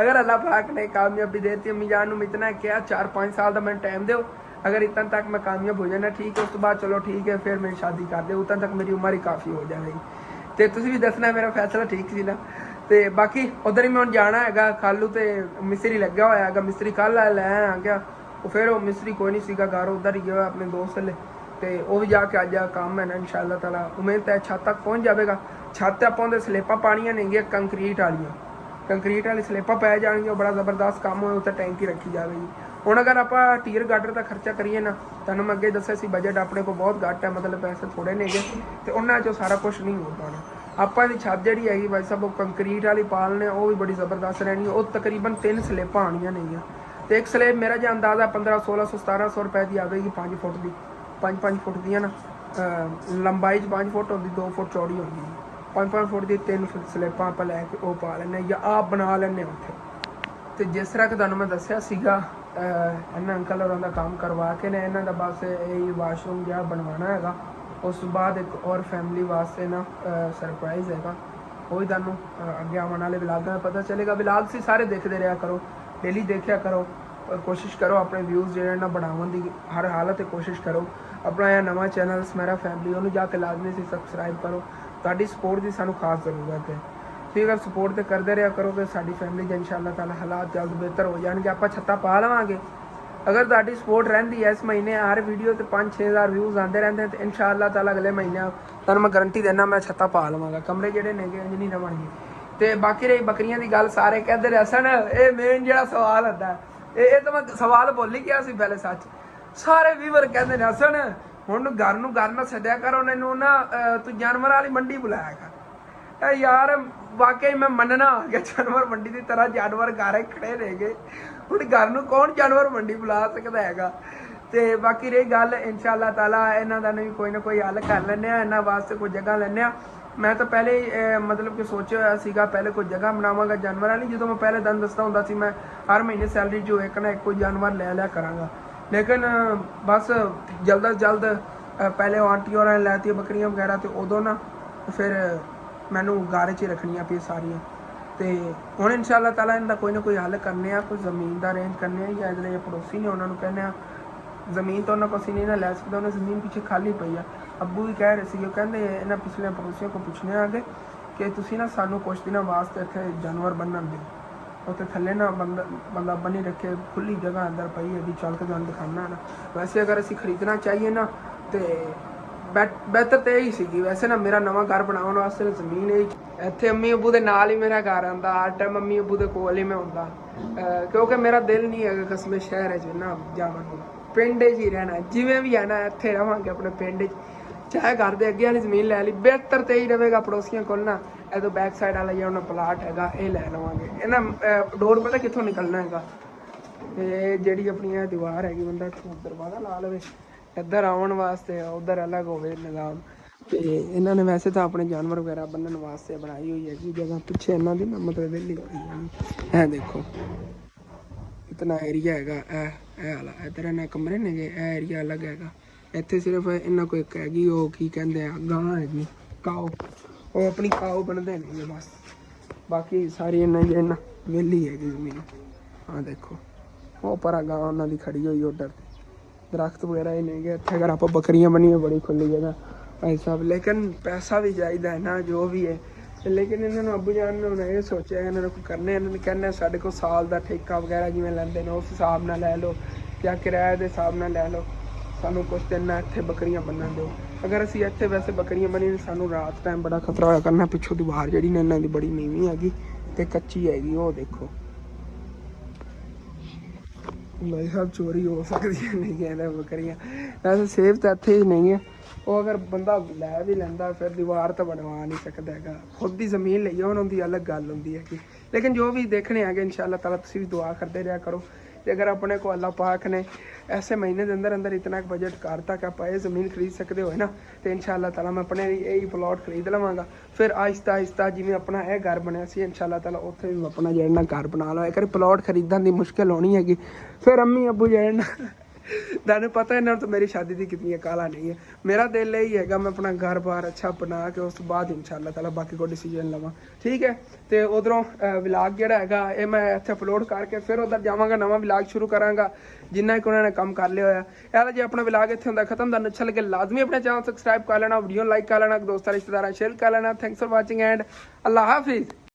ਅਗਰ ਅੱਲਾਹ ਪਾਕ ਨੇ ਕਾਮਯਾਬੀ ਦੇਤੀ, ਅੰਮੀ ਜਾਨ ਨੂੰ ਇਤਨਾ ਕਿਹਾ 4-5 ਸਾਲ ਦਾ ਮੈਨੂੰ ਟਾਈਮ ਦਿਓ, ਅਗਰ ਇਤਨਾ ਤੱਕ ਮੈਂ ਕਾਮਯਾਬ ਹੋ ਜਾਣਾ ਠੀਕ ਹੈ, ਉਸ ਤੋਂ ਬਾਅਦ ਚਲੋ ਠੀਕ ਹੈ ਫਿਰ ਮੇਰੀ ਸ਼ਾਦੀ ਕਰ ਦਿਓ, ਉਤਨਾ ਤੱਕ ਮੇਰੀ ਉਮਰ ਹੀ ਕਾਫੀ ਹੋ ਜਾਵੇਗੀ। ਤੇ ਤੁਸੀਂ ਵੀ ਦੱਸਣਾ ਮੇਰਾ ਫੈਸਲਾ ਠੀਕ ਸੀ ਨਾ। ਤੇ ਬਾਕੀ ਉਧਰ ਹੀ ਮੈਂ ਹੁਣ ਜਾਣਾ ਹੈਗਾ, ਖਾਲੂ ਤੇ ਮਿਸਤਰੀ ਲੱਗਿਆ ਹੋਇਆ ਹੈਗਾ, ਮਿਸਤਰੀ ਕੱਲ ਲੈ ਆ ਗਿਆ, ਉਹ ਫਿਰ ਉਹ ਮਿਸਤਰੀ ਕੋਈ ਨਹੀਂ ਸੀਗਾ ਘਰ, ਉਧਰ ਹੀ ਗਿਆ ਆਪਣੇ ਦੋਸਤ ਲੈ, ਤੇ ਉਹ ਵੀ ਜਾ ਕੇ ਅੱਜ ਕੰਮ ਹੈ ਨਾ ਇਨਸ਼ਾਅੱਲਾ ਤਾਲਾ ਉਮੀਦ ਹੈ ਛੱਤ ਤੱਕ ਪਹੁੰਚ ਜਾਵੇਗਾ। ਛੱਤ ਆਪਾਂ ਉਹਦੇ ਸਲੇਪਾਂ ਪਾਣੀਆਂ ਨੇਗੀਆਂ ਕੰਕਰੀਟ ਵਾਲੀਆਂ, ਕੰਕਰੀਟ ਵਾਲੀ ਸਲੇਪਾਂ ਪੈ ਜਾਣਗੀਆਂ, ਬੜਾ ਜ਼ਬਰਦਸਤ ਕੰਮ ਹੋਇਆ, ਉੱਤੇ ਟੈਂਕੀ ਰੱਖੀ ਜਾਵੇਗੀ। ਹੁਣ ਅਗਰ ਆਪਾਂ ਟੀਰ ਗਾਡਰ ਦਾ ਖਰਚਾ ਕਰੀਏ ਨਾ, ਤੁਹਾਨੂੰ ਮੈਂ ਅੱਗੇ ਦੱਸਿਆ ਸੀ ਬਜਟ ਆਪਣੇ ਕੋਲ ਬਹੁਤ ਘੱਟ ਹੈ, ਮਤਲਬ ਪੈਸੇ ਥੋੜੇ ਨੇਗੇ ਤੇ ਉਹਨਾਂ 'ਚੋਂ ਸਾਰਾ ਕੁਝ ਨਹੀਂ ਹੋ ਪਾਉਣਾ। ਆਪਾਂ ਦੀ ਛੱਤ ਜਿਹੜੀ ਹੈਗੀ ਭਾਈ ਸਾਹਿਬ ਉਹ ਕੰਕਰੀਟ ਵਾਲੀ ਪਾਲਣੇ, ਉਹ ਵੀ ਬੜੀ ਜ਼ਬਰਦਸਤ ਰਹਿਣੀ, ਉਹ ਤਕਰੀਬਨ 3 ਸਲੇਪਾਂ ਆਉਣੀਆਂ ਨੇਗੀਆਂ, ਤੇ ਇੱਕ ਸਲੇਬ ਮੇਰਾ ਜੇ ਅੰਦਾਜ਼ਾ 1500-1600-1700 ਰੁਪਏ ਦੀ ਆਵੇਗੀ, 5 ਫੁੱਟ ਦੀ, 5-5 ਫੁੱਟ ਦੀਆਂ ਨਾ ਲੰਬਾਈ 'ਚ 5 ਫੁੱਟ ਹੁੰਦੀ, 2 ਫੁੱਟ ਚੌੜੀ ਹੁੰਦੀ, 5-5 ਫੁੱਟ ਦੀ 3 ਸਲੇਪਾਂ ਆਪਾਂ ਲੈ ਕੇ ਉਹ ਪਾ ਲੈਂਦੇ ਜਾਂ ਆਪ ਬਣਾ ਲੈਂਦੇ ਉੱਥੇ। ਤੇ ਜਿਸ ਤਰ੍ਹਾਂ ਕਿ ਤੁਹਾਨੂੰ ਮੈਂ ਦੱਸਿਆ ਸੀਗਾ ਇਹਨਾਂ ਅੰਕਲ ਹੋਰਾਂ ਦਾ ਕੰਮ ਕਰਵਾ ਕੇ ਨੇ, ਇਹਨਾਂ ਦਾ ਬਸ ਇਹ ਵਾਸ਼ਰੂਮ ਜਿਹਾ ਬਣਵਾਉਣਾ ਹੈਗਾ, ਉਸ ਤੋਂ ਬਾਅਦ ਇੱਕ ਔਰ ਫੈਮਿਲੀ ਵਾਸਤੇ ਨਾ ਸਰਪ੍ਰਾਈਜ਼ ਹੈਗਾ, ਉਹ ਵੀ ਤੁਹਾਨੂੰ ਅੱਗੇ ਆਉਣ ਵਾਲੇ ਵਲਾਗਾਂ ਦਾ ਪਤਾ ਚੱਲੇਗਾ। ਵਲਾਗ ਸੀ ਸਾਰੇ ਦੇਖਦੇ ਰਿਹਾ ਕਰੋ, ਡੇਲੀ ਦੇਖਿਆ ਕਰੋ, ਕੋਸ਼ਿਸ਼ ਕਰੋ ਆਪਣੇ ਵਿਊਜ਼ ਜਿਹੜੇ ਨਾ ਬਣਾਉਣ ਦੀ ਹਰ ਹਾਲਤ 'ਤੇ ਕੋਸ਼ਿਸ਼ ਕਰੋ। ਆਪਣਾ ਇਹ ਨਵਾਂ ਚੈਨਲ ਸਮੈਰਾ ਫੈਮਿਲੀ, ਉਹਨੂੰ ਜਾ ਕੇ ਲਾਜ਼ਮੀ ਸੀ ਸਬਸਕ੍ਰਾਈਬ ਕਰੋ, ਤੁਹਾਡੀ ਸਪੋਰਟ ਦੀ ਸਾਨੂੰ ਖਾਸ ਜ਼ਰੂਰਤ ਹੈ। ਤੁਸੀਂ ਅਗਰ ਸਪੋਰਟ ਤੇ ਕਰਦੇ ਰਿਹਾ ਕਰੋਗੇ, ਸਾਡੀ ਫੈਮਿਲੀ ਦੇ ਇਨਸ਼ਾਅੱਲਾ ਤਾਲਾ ਹਾਲਾਤ ਜਲਦ ਬਿਹਤਰ ਹੋ ਜਾਣਗੇ, ਆਪਾਂ ਛੱਤਾਂ ਪਾ ਲਵਾਂਗੇ। ਅਗਰ ਤੁਹਾਡੀ ਸਪੋਰਟ ਰਹਿੰਦੀ ਹੈ ਇਸ ਮਹੀਨੇ ਹਰ ਵੀਡੀਓ ਤੇ 5-6 ਹਜ਼ਾਰ ਵਿਊਜ਼ ਆਉਂਦੇ ਰਹਿੰਦੇ ਤੇ ਇਨਸ਼ਾਅੱਲਾ ਤਾਲਾ ਅਗਲੇ ਮਹੀਨੇ ਤੁਹਾਨੂੰ ਮੈਂ ਗਰੰਟੀ ਦਿੰਦਾ ਮੈਂ ਛੱਤਾਂ ਪਾ ਲਵਾਂਗਾ, ਕਮਰੇ ਜਿਹੜੇ ਨੇਗੇ ਇੰਜ ਨਹੀਂ ਰਵਣਗੇ। ਤੇ ਬਾਕੀ ਰਹੀ ਬੱਕਰੀਆਂ ਦੀ ਗੱਲ, ਸਾਰੇ ਕਹਿੰਦੇ ਰਹੇ ਸਨ ਇਹ ਮੇਨ ਜਿਹੜਾ ਸਵਾਲ ਹੁੰਦਾ ਇਹ ਤਾਂ ਮੈਂ ਸਵਾਲ ਭੁੱਲ ਹੀ ਗਿਆ ਸੀ ਪਹਿਲੇ, ਸੱਚ ਸਾਰੇ ਵੀਵਰ ਕਹਿੰਦੇ ਨੇ ਹਸਨ ਹੁਣ ਘਰ ਨੂੰ ਘਰ ਨਾ ਸੱਦਿਆ ਕਰ, ਉਹਨਾਂ ਨੂੰ ਨਾ ਤੂੰ ਜਾਨਵਰ ਵਾਲੀ ਮੰਡੀ ਬੁਲਾਇਆ ਕਰ। ਯਾਰ ਵਾਕਈ ਮੈਂ ਮੰਨਣਾ ਆ ਗਿਆ, ਜਾਨਵਰ ਮੰਡੀ ਦੀ ਤਰ੍ਹਾਂ ਜਾਨਵਰ ਘਰ ਖੜੇ ਰਹਿਗੇ, ਹੁਣ ਘਰ ਨੂੰ ਕੌਣ ਜਾਨਵਰ ਮੰਡੀ ਬੁਲਾ ਸਕਦਾ ਹੈਗਾ। ਤੇ ਬਾਕੀ ਰਹੀ ਗੱਲ ਇਨਸ਼ਾਅੱਲਾ ਤਾਲਾ ਇਹਨਾਂ ਦਾ ਵੀ ਕੋਈ ਨਾ ਕੋਈ ਹੱਲ ਕਰ ਲੈਂਦੇ ਆ, ਇਹਨਾਂ ਵਾਸਤੇ ਕੋਈ ਜਗ੍ਹਾ ਲੈਂਦੇ ਆ। ਮੈਂ ਤਾਂ ਪਹਿਲੇ ਮਤਲਬ ਕਿ ਸੋਚਿਆ ਹੋਇਆ ਸੀਗਾ ਪਹਿਲੇ ਕੋਈ ਜਗ੍ਹਾ ਬਣਾਵਾਂਗਾ ਜਾਨਵਰਾਂ ਲਈ, ਜਦੋਂ ਮੈਂ ਪਹਿਲੇ ਦਿਨ ਦੱਸਦਾ ਹੁੰਦਾ ਸੀ ਮੈਂ ਹਰ ਮਹੀਨੇ ਸੈਲਰੀ 'ਚੋਂ ਇੱਕ ਨਾ ਇੱਕ ਕੋਈ ਜਾਨਵਰ ਲੈ ਲਿਆ ਕਰਾਂਗਾ, ਲੇਕਿਨ ਬਸ ਜਲਦ ਅਜ ਜਲਦ ਪਹਿਲੇ ਆਂਟੀ ਹੋਰਾਂ ਨੇ ਲੈਤੀ ਬੱਕਰੀਆਂ ਵਗੈਰਾ, ਤੇ ਉਦੋਂ ਨਾ ਫਿਰ ਮੈਨੂੰ ਘਰ 'ਚ ਰੱਖਣੀਆਂ ਪਈ ਸਾਰੀਆਂ। ਤੇ ਹੁਣ ਇਨਸ਼ਾਅੱਲਾ ਤਾਲਾ ਇਹਨਾਂ ਦਾ ਕੋਈ ਨਾ ਕੋਈ ਹੱਲ ਕਰਨੇ ਆ, ਕੋਈ ਜ਼ਮੀਨ ਦਾ ਅਰੇਂਜ ਕਰਨੇ ਆ, ਜਾਂ ਜਿਹੜੇ ਪੜੋਸੀ ਨੇ ਉਹਨਾਂ ਨੂੰ ਕਹਿੰਦੇ ਆ ਜ਼ਮੀਨ ਤਾਂ ਉਹਨਾਂ ਕੋਲ ਅਸੀਂ ਨਹੀਂ ਨਾ ਲੈ ਸਕਦੇ, ਉਹਨਾਂ ਜ਼ਮੀਨ ਪਿੱਛੇ ਖਾਲੀ ਪਈ ਆ। ਅੱਬੂ ਵੀ ਕਹਿ ਰਹੇ ਸੀ, ਉਹ ਕਹਿੰਦੇ ਇਹਨਾਂ ਪਿਛਲੇ ਪੜੋਸੀਆਂ ਕੋਲ ਪੁੱਛਣੇ ਆ ਅੱਗੇ ਕਿ ਤੁਸੀਂ ਨਾ ਸਾਨੂੰ ਕੁਛ ਦਿਨਾਂ ਵਾਸਤੇ ਇੱਥੇ ਜਾਨਵਰ ਬੰਨਣ ਦਿਓ, ਉੱਥੇ ਥੱਲੇ ਨਾ ਬੰਦਾ ਬੰਨੀ ਰੱਖੇ, ਖੁੱਲੀ ਜਗ੍ਹਾ ਅੰਦਰ ਪਈ ਹੈਗੀ, ਚੱਲ ਕੇ ਤੁਹਾਨੂੰ ਦਿਖਾਉਣਾ ਨਾ। ਵੈਸੇ ਅਗਰ ਅਸੀਂ ਖਰੀਦਣਾ ਚਾਹੀਏ ਨਾ ਤੇ ਬਿਹਤਰ ਤਾਂ ਇਹੀ ਸੀਗੀ। ਵੈਸੇ ਨਾ ਮੇਰਾ ਨਵਾਂ ਘਰ ਬਣਾਉਣ ਵਾਸਤੇ ਜ਼ਮੀਨ ਹੈ ਇੱਥੇ, ਅੰਮੀ ਅੱਬੂ ਦੇ ਨਾਲ ਹੀ ਮੇਰਾ ਘਰ ਆਉਂਦਾ, ਹਰ ਟਾਈਮ ਅੰਮੀ ਅੱਬੂ ਦੇ ਕੋਲ ਹੀ ਮੈਂ ਹੁੰਦਾ, ਕਿਉਂਕਿ ਮੇਰਾ ਦਿਲ ਨਹੀਂ ਹੈਗਾ ਕਸਮੇ ਸ਼ਹਿਰ 'ਚ ਨਾ ਜਾਵਣ ਨੂੰ, ਪਿੰਡ 'ਚ ਹੀ ਰਹਿਣਾ, ਜਿਵੇਂ ਵੀ ਹੈ ਨਾ ਇੱਥੇ ਰਹਾਂਗੇ ਆਪਣੇ ਪਿੰਡ 'ਚ, ਚਾਹੇ ਘਰ ਦੇ ਅੱਗੇ ਵਾਲੀ ਜ਼ਮੀਨ ਲੈ ਲਈ, ਬਿਹਤਰ ਤੇ ਹੀ ਰਹੇਗਾ ਪੜੋਸੀਆਂ ਕੋਲ ਨਾ। ਇਹਦੋਂ ਬੈਕ ਸਾਈਡ ਵਾਲਾ ਜਾਂ ਉਹਨਾਂ ਪਲਾਟ ਹੈਗਾ ਇਹ ਲੈ ਲਵਾਂਗੇ, ਇਹਨਾਂ ਡੋਰ ਪਤਾ ਕਿੱਥੋਂ ਨਿਕਲਣਾ ਹੈਗਾ, ਤੇ ਜਿਹੜੀ ਆਪਣੀ ਇਹ ਦੀਵਾਰ ਹੈਗੀ ਬੰਦਾ ਇੱਥੋਂ ਦਰਵਾਜ਼ਾ ਲਾ ਲਵੇ, ਇੱਧਰ ਆਉਣ ਵਾਸਤੇ ਉੱਧਰ ਅਲੱਗ ਹੋਵੇ ਨਿਜ਼ਾਮ। ਤੇ ਇਹਨਾਂ ਨੇ ਵੈਸੇ ਤਾਂ ਆਪਣੇ ਜਾਨਵਰ ਵਗੈਰਾ ਬੰਨਣ ਵਾਸਤੇ ਬਣਾਈ ਹੋਈ ਹੈਗੀ ਜਗ੍ਹਾ, ਪਿੱਛੇ ਇਹਨਾਂ ਦੀ ਨਾ ਮਤਲਬ ਵਿਹਲੀ ਹੋਈ ਹੈ, ਇਹ ਦੇਖੋ ਇਤਨਾ ਏਰੀਆ ਹੈਗਾ, ਇਹ ਵਾਲਾ ਇੱਧਰ ਇਹਨਾਂ ਕਮਰੇ ਨੇਗੇ, ਇਹ ਏਰੀਆ ਅਲੱਗ ਹੈਗਾ। ਇੱਥੇ ਸਿਰਫ ਇਹਨਾਂ ਕੋਲ ਇੱਕ ਹੈਗੀ ਉਹ ਕੀ ਕਹਿੰਦੇ ਆ ਗਾਂ ਹੈਗੀ, ਕਾਓ, ਉਹ ਆਪਣੀ ਕਾਓ ਬਣਦੇ ਨੇ ਬਸ, ਬਾਕੀ ਸਾਰੀ ਇਹਨਾਂ ਦੀ ਇਹਨਾਂ ਵਿਹਲੀ ਹੈਗੀ ਜ਼ਮੀਨ। ਹਾਂ ਦੇਖੋ ਉਹ ਪਰਾ ਗਾਂ ਉਹਨਾਂ ਦੀ ਖੜੀ ਹੋਈ ਉੱਧਰ, ਦਰਖਤ ਵਗੈਰਾ ਹੀ ਨਹੀਂਗੇ ਇੱਥੇ। ਅਗਰ ਆਪਾਂ ਬੱਕਰੀਆਂ ਬਣੀਆਂ ਬੜੀ ਖੁੱਲੀ ਜਗ੍ਹਾ ਭਾਈ ਸਾਹਿਬ, ਲੇਕਿਨ ਪੈਸਾ ਵੀ ਚਾਹੀਦਾ ਹੈ ਨਾ ਜੋ ਵੀ ਹੈ। ਲੇਕਿਨ ਇਹਨਾਂ ਨੂੰ ਅੱਬੂ ਜਾਨ ਨੇ ਹੁਣ ਇਹ ਸੋਚਿਆ ਇਹਨਾਂ ਨੂੰ ਕਰਨੇ, ਇਹਨਾਂ ਨੇ ਕਹਿੰਦੇ ਸਾਡੇ ਕੋਲ ਸਾਲ ਦਾ ਠੇਕਾ ਵਗੈਰਾ ਜਿਵੇਂ ਲੈਂਦੇ ਨੇ ਉਸ ਹਿਸਾਬ ਨਾਲ ਲੈ ਲਓ ਜਾਂ ਕਿਰਾਏ ਦੇ ਹਿਸਾਬ ਨਾਲ ਲੈ ਲਓ, ਸਾਨੂੰ ਕੁਛ ਦਿਨ ਨਾਲ ਇੱਥੇ ਬੱਕਰੀਆਂ ਬੰਨਣ ਦਿਓ। ਅਗਰ ਅਸੀਂ ਇੱਥੇ ਵੈਸੇ ਬੱਕਰੀਆਂ ਬੰਨੀਆਂ ਸਾਨੂੰ ਰਾਤ ਟਾਈਮ ਬੜਾ ਖਤਰਾ ਹੋਇਆ ਕਰਨਾ। ਪਿੱਛੋਂ ਦੀਵਾਰ ਜਿਹੜੀ ਨੇ ਇਹਨਾਂ ਦੀ ਬੜੀ ਨੀਵੀਂ ਹੈਗੀ ਤੇ ਕੱਚੀ ਹੈਗੀ, ਉਹ ਦੇਖੋ ਭਾਈ ਸਾਹਿਬ ਚੋਰੀ ਹੋ ਸਕਦੀ ਹੈ ਨਹੀਂ ਕਹਿੰਦਾ ਬੱਕਰੀਆਂ। ਵੈਸੇ ਸੇਫ ਤਾਂ ਇੱਥੇ ਹੀ ਨਹੀਂ ਹੈ। ਉਹ ਅਗਰ ਬੰਦਾ ਲੈ ਵੀ ਲੈਂਦਾ ਫਿਰ ਦੀਵਾਰ ਤਾਂ ਬਣਵਾ ਨਹੀਂ ਸਕਦਾ ਹੈਗਾ। ਖੁਦ ਦੀ ਜ਼ਮੀਨ ਲਈ ਉਹਨਾਂ ਦੀ ਅਲੱਗ ਗੱਲ ਹੁੰਦੀ ਹੈ ਕਿ, ਲੇਕਿਨ ਜੋ ਵੀ ਦੇਖਣੇ ਹੈਗੇ ਇਨਸ਼ਾਅੱਲਾ ਤਾਲਾ ਤੁਸੀਂ ਵੀ ਦੁਆ ਕਰਦੇ ਰਿਹਾ ਕਰੋ। ਤੇ ਅਗਰ ਆਪਣੇ को अल्लाह पाक ने ऐसे महीने के अंदर अंदर इतना बजट करता कि आप ये ज़मीन खरीद सकते हो है ना, तो इंशाअल्लाह ताला मैं अपने यही प्लॉट खरीद लवांगा। फिर आहिस्ता आहिस्ता जिमें अपना यह घर बनया सी इंशाअल्लाह ताला उत्थे भी अपना जो घर बना लो। एक प्लॉट खरीदने की मुश्किल होनी हैगी। फिर अम्मी अबू जो ਤੁਹਾਨੂੰ ਪਤਾ ਇਹਨਾਂ ਨੂੰ ਤਾਂ ਮੇਰੀ ਸ਼ਾਦੀ ਦੀ ਕਿਤਨੀ ਕਾਲਾ ਨਹੀਂ ਹੈ। ਮੇਰਾ ਦਿਲ ਇਹੀ ਹੈਗਾ ਮੈਂ ਆਪਣਾ ਘਰ ਬਾਰ ਅੱਛਾ ਬਣਾ ਕੇ ਉਸ ਤੋਂ ਬਾਅਦ ਇਨਸ਼ਾਅੱਲਾ ਤਾਲਾ ਬਾਕੀ ਕੋਈ ਡਿਸੀਜਨ ਲਵਾਂ, ਠੀਕ ਹੈ। ਤੇ ਉਧਰੋਂ ਵਲੌਗ ਜਿਹੜਾ ਹੈਗਾ ਇਹ ਮੈਂ ਇੱਥੇ ਅਪਲੋਡ ਕਰਕੇ ਫਿਰ ਉਧਰ ਜਾਵਾਂਗਾ, ਨਵਾਂ ਵਲੌਗ ਸ਼ੁਰੂ ਕਰਾਂਗਾ ਜਿੰਨਾ ਕਿ ਉਹਨਾਂ ਨੇ ਕੰਮ ਕਰ ਲਿਆ ਹੋਇਆ। ਇਹਦਾ ਜੇ ਆਪਣਾ ਵਲੌਗ ਇੱਥੇ ਹੁੰਦਾ ਖਤਮ। ਤੁਹਾਨੂੰ ਅੱਛਾ ਲੱਗੇ ਲਾਜ਼ਮੀ ਆਪਣੇ ਚੈਨਲ ਸਬਸਕ੍ਰਾਈਬ ਕਰ ਲੈਣਾ, ਵੀਡੀਓ ਲਾਈਕ ਕਰ ਲੈਣਾ, ਦੋਸਤਾਂ ਰਿਸ਼ਤੇਦਾਰਾਂ ਸ਼ੇਅਰ ਕਰ ਲੈਣਾ। ਥੈਂਕਸ ਫॉर वाचिंग एंड अल्लाह हाफिज़।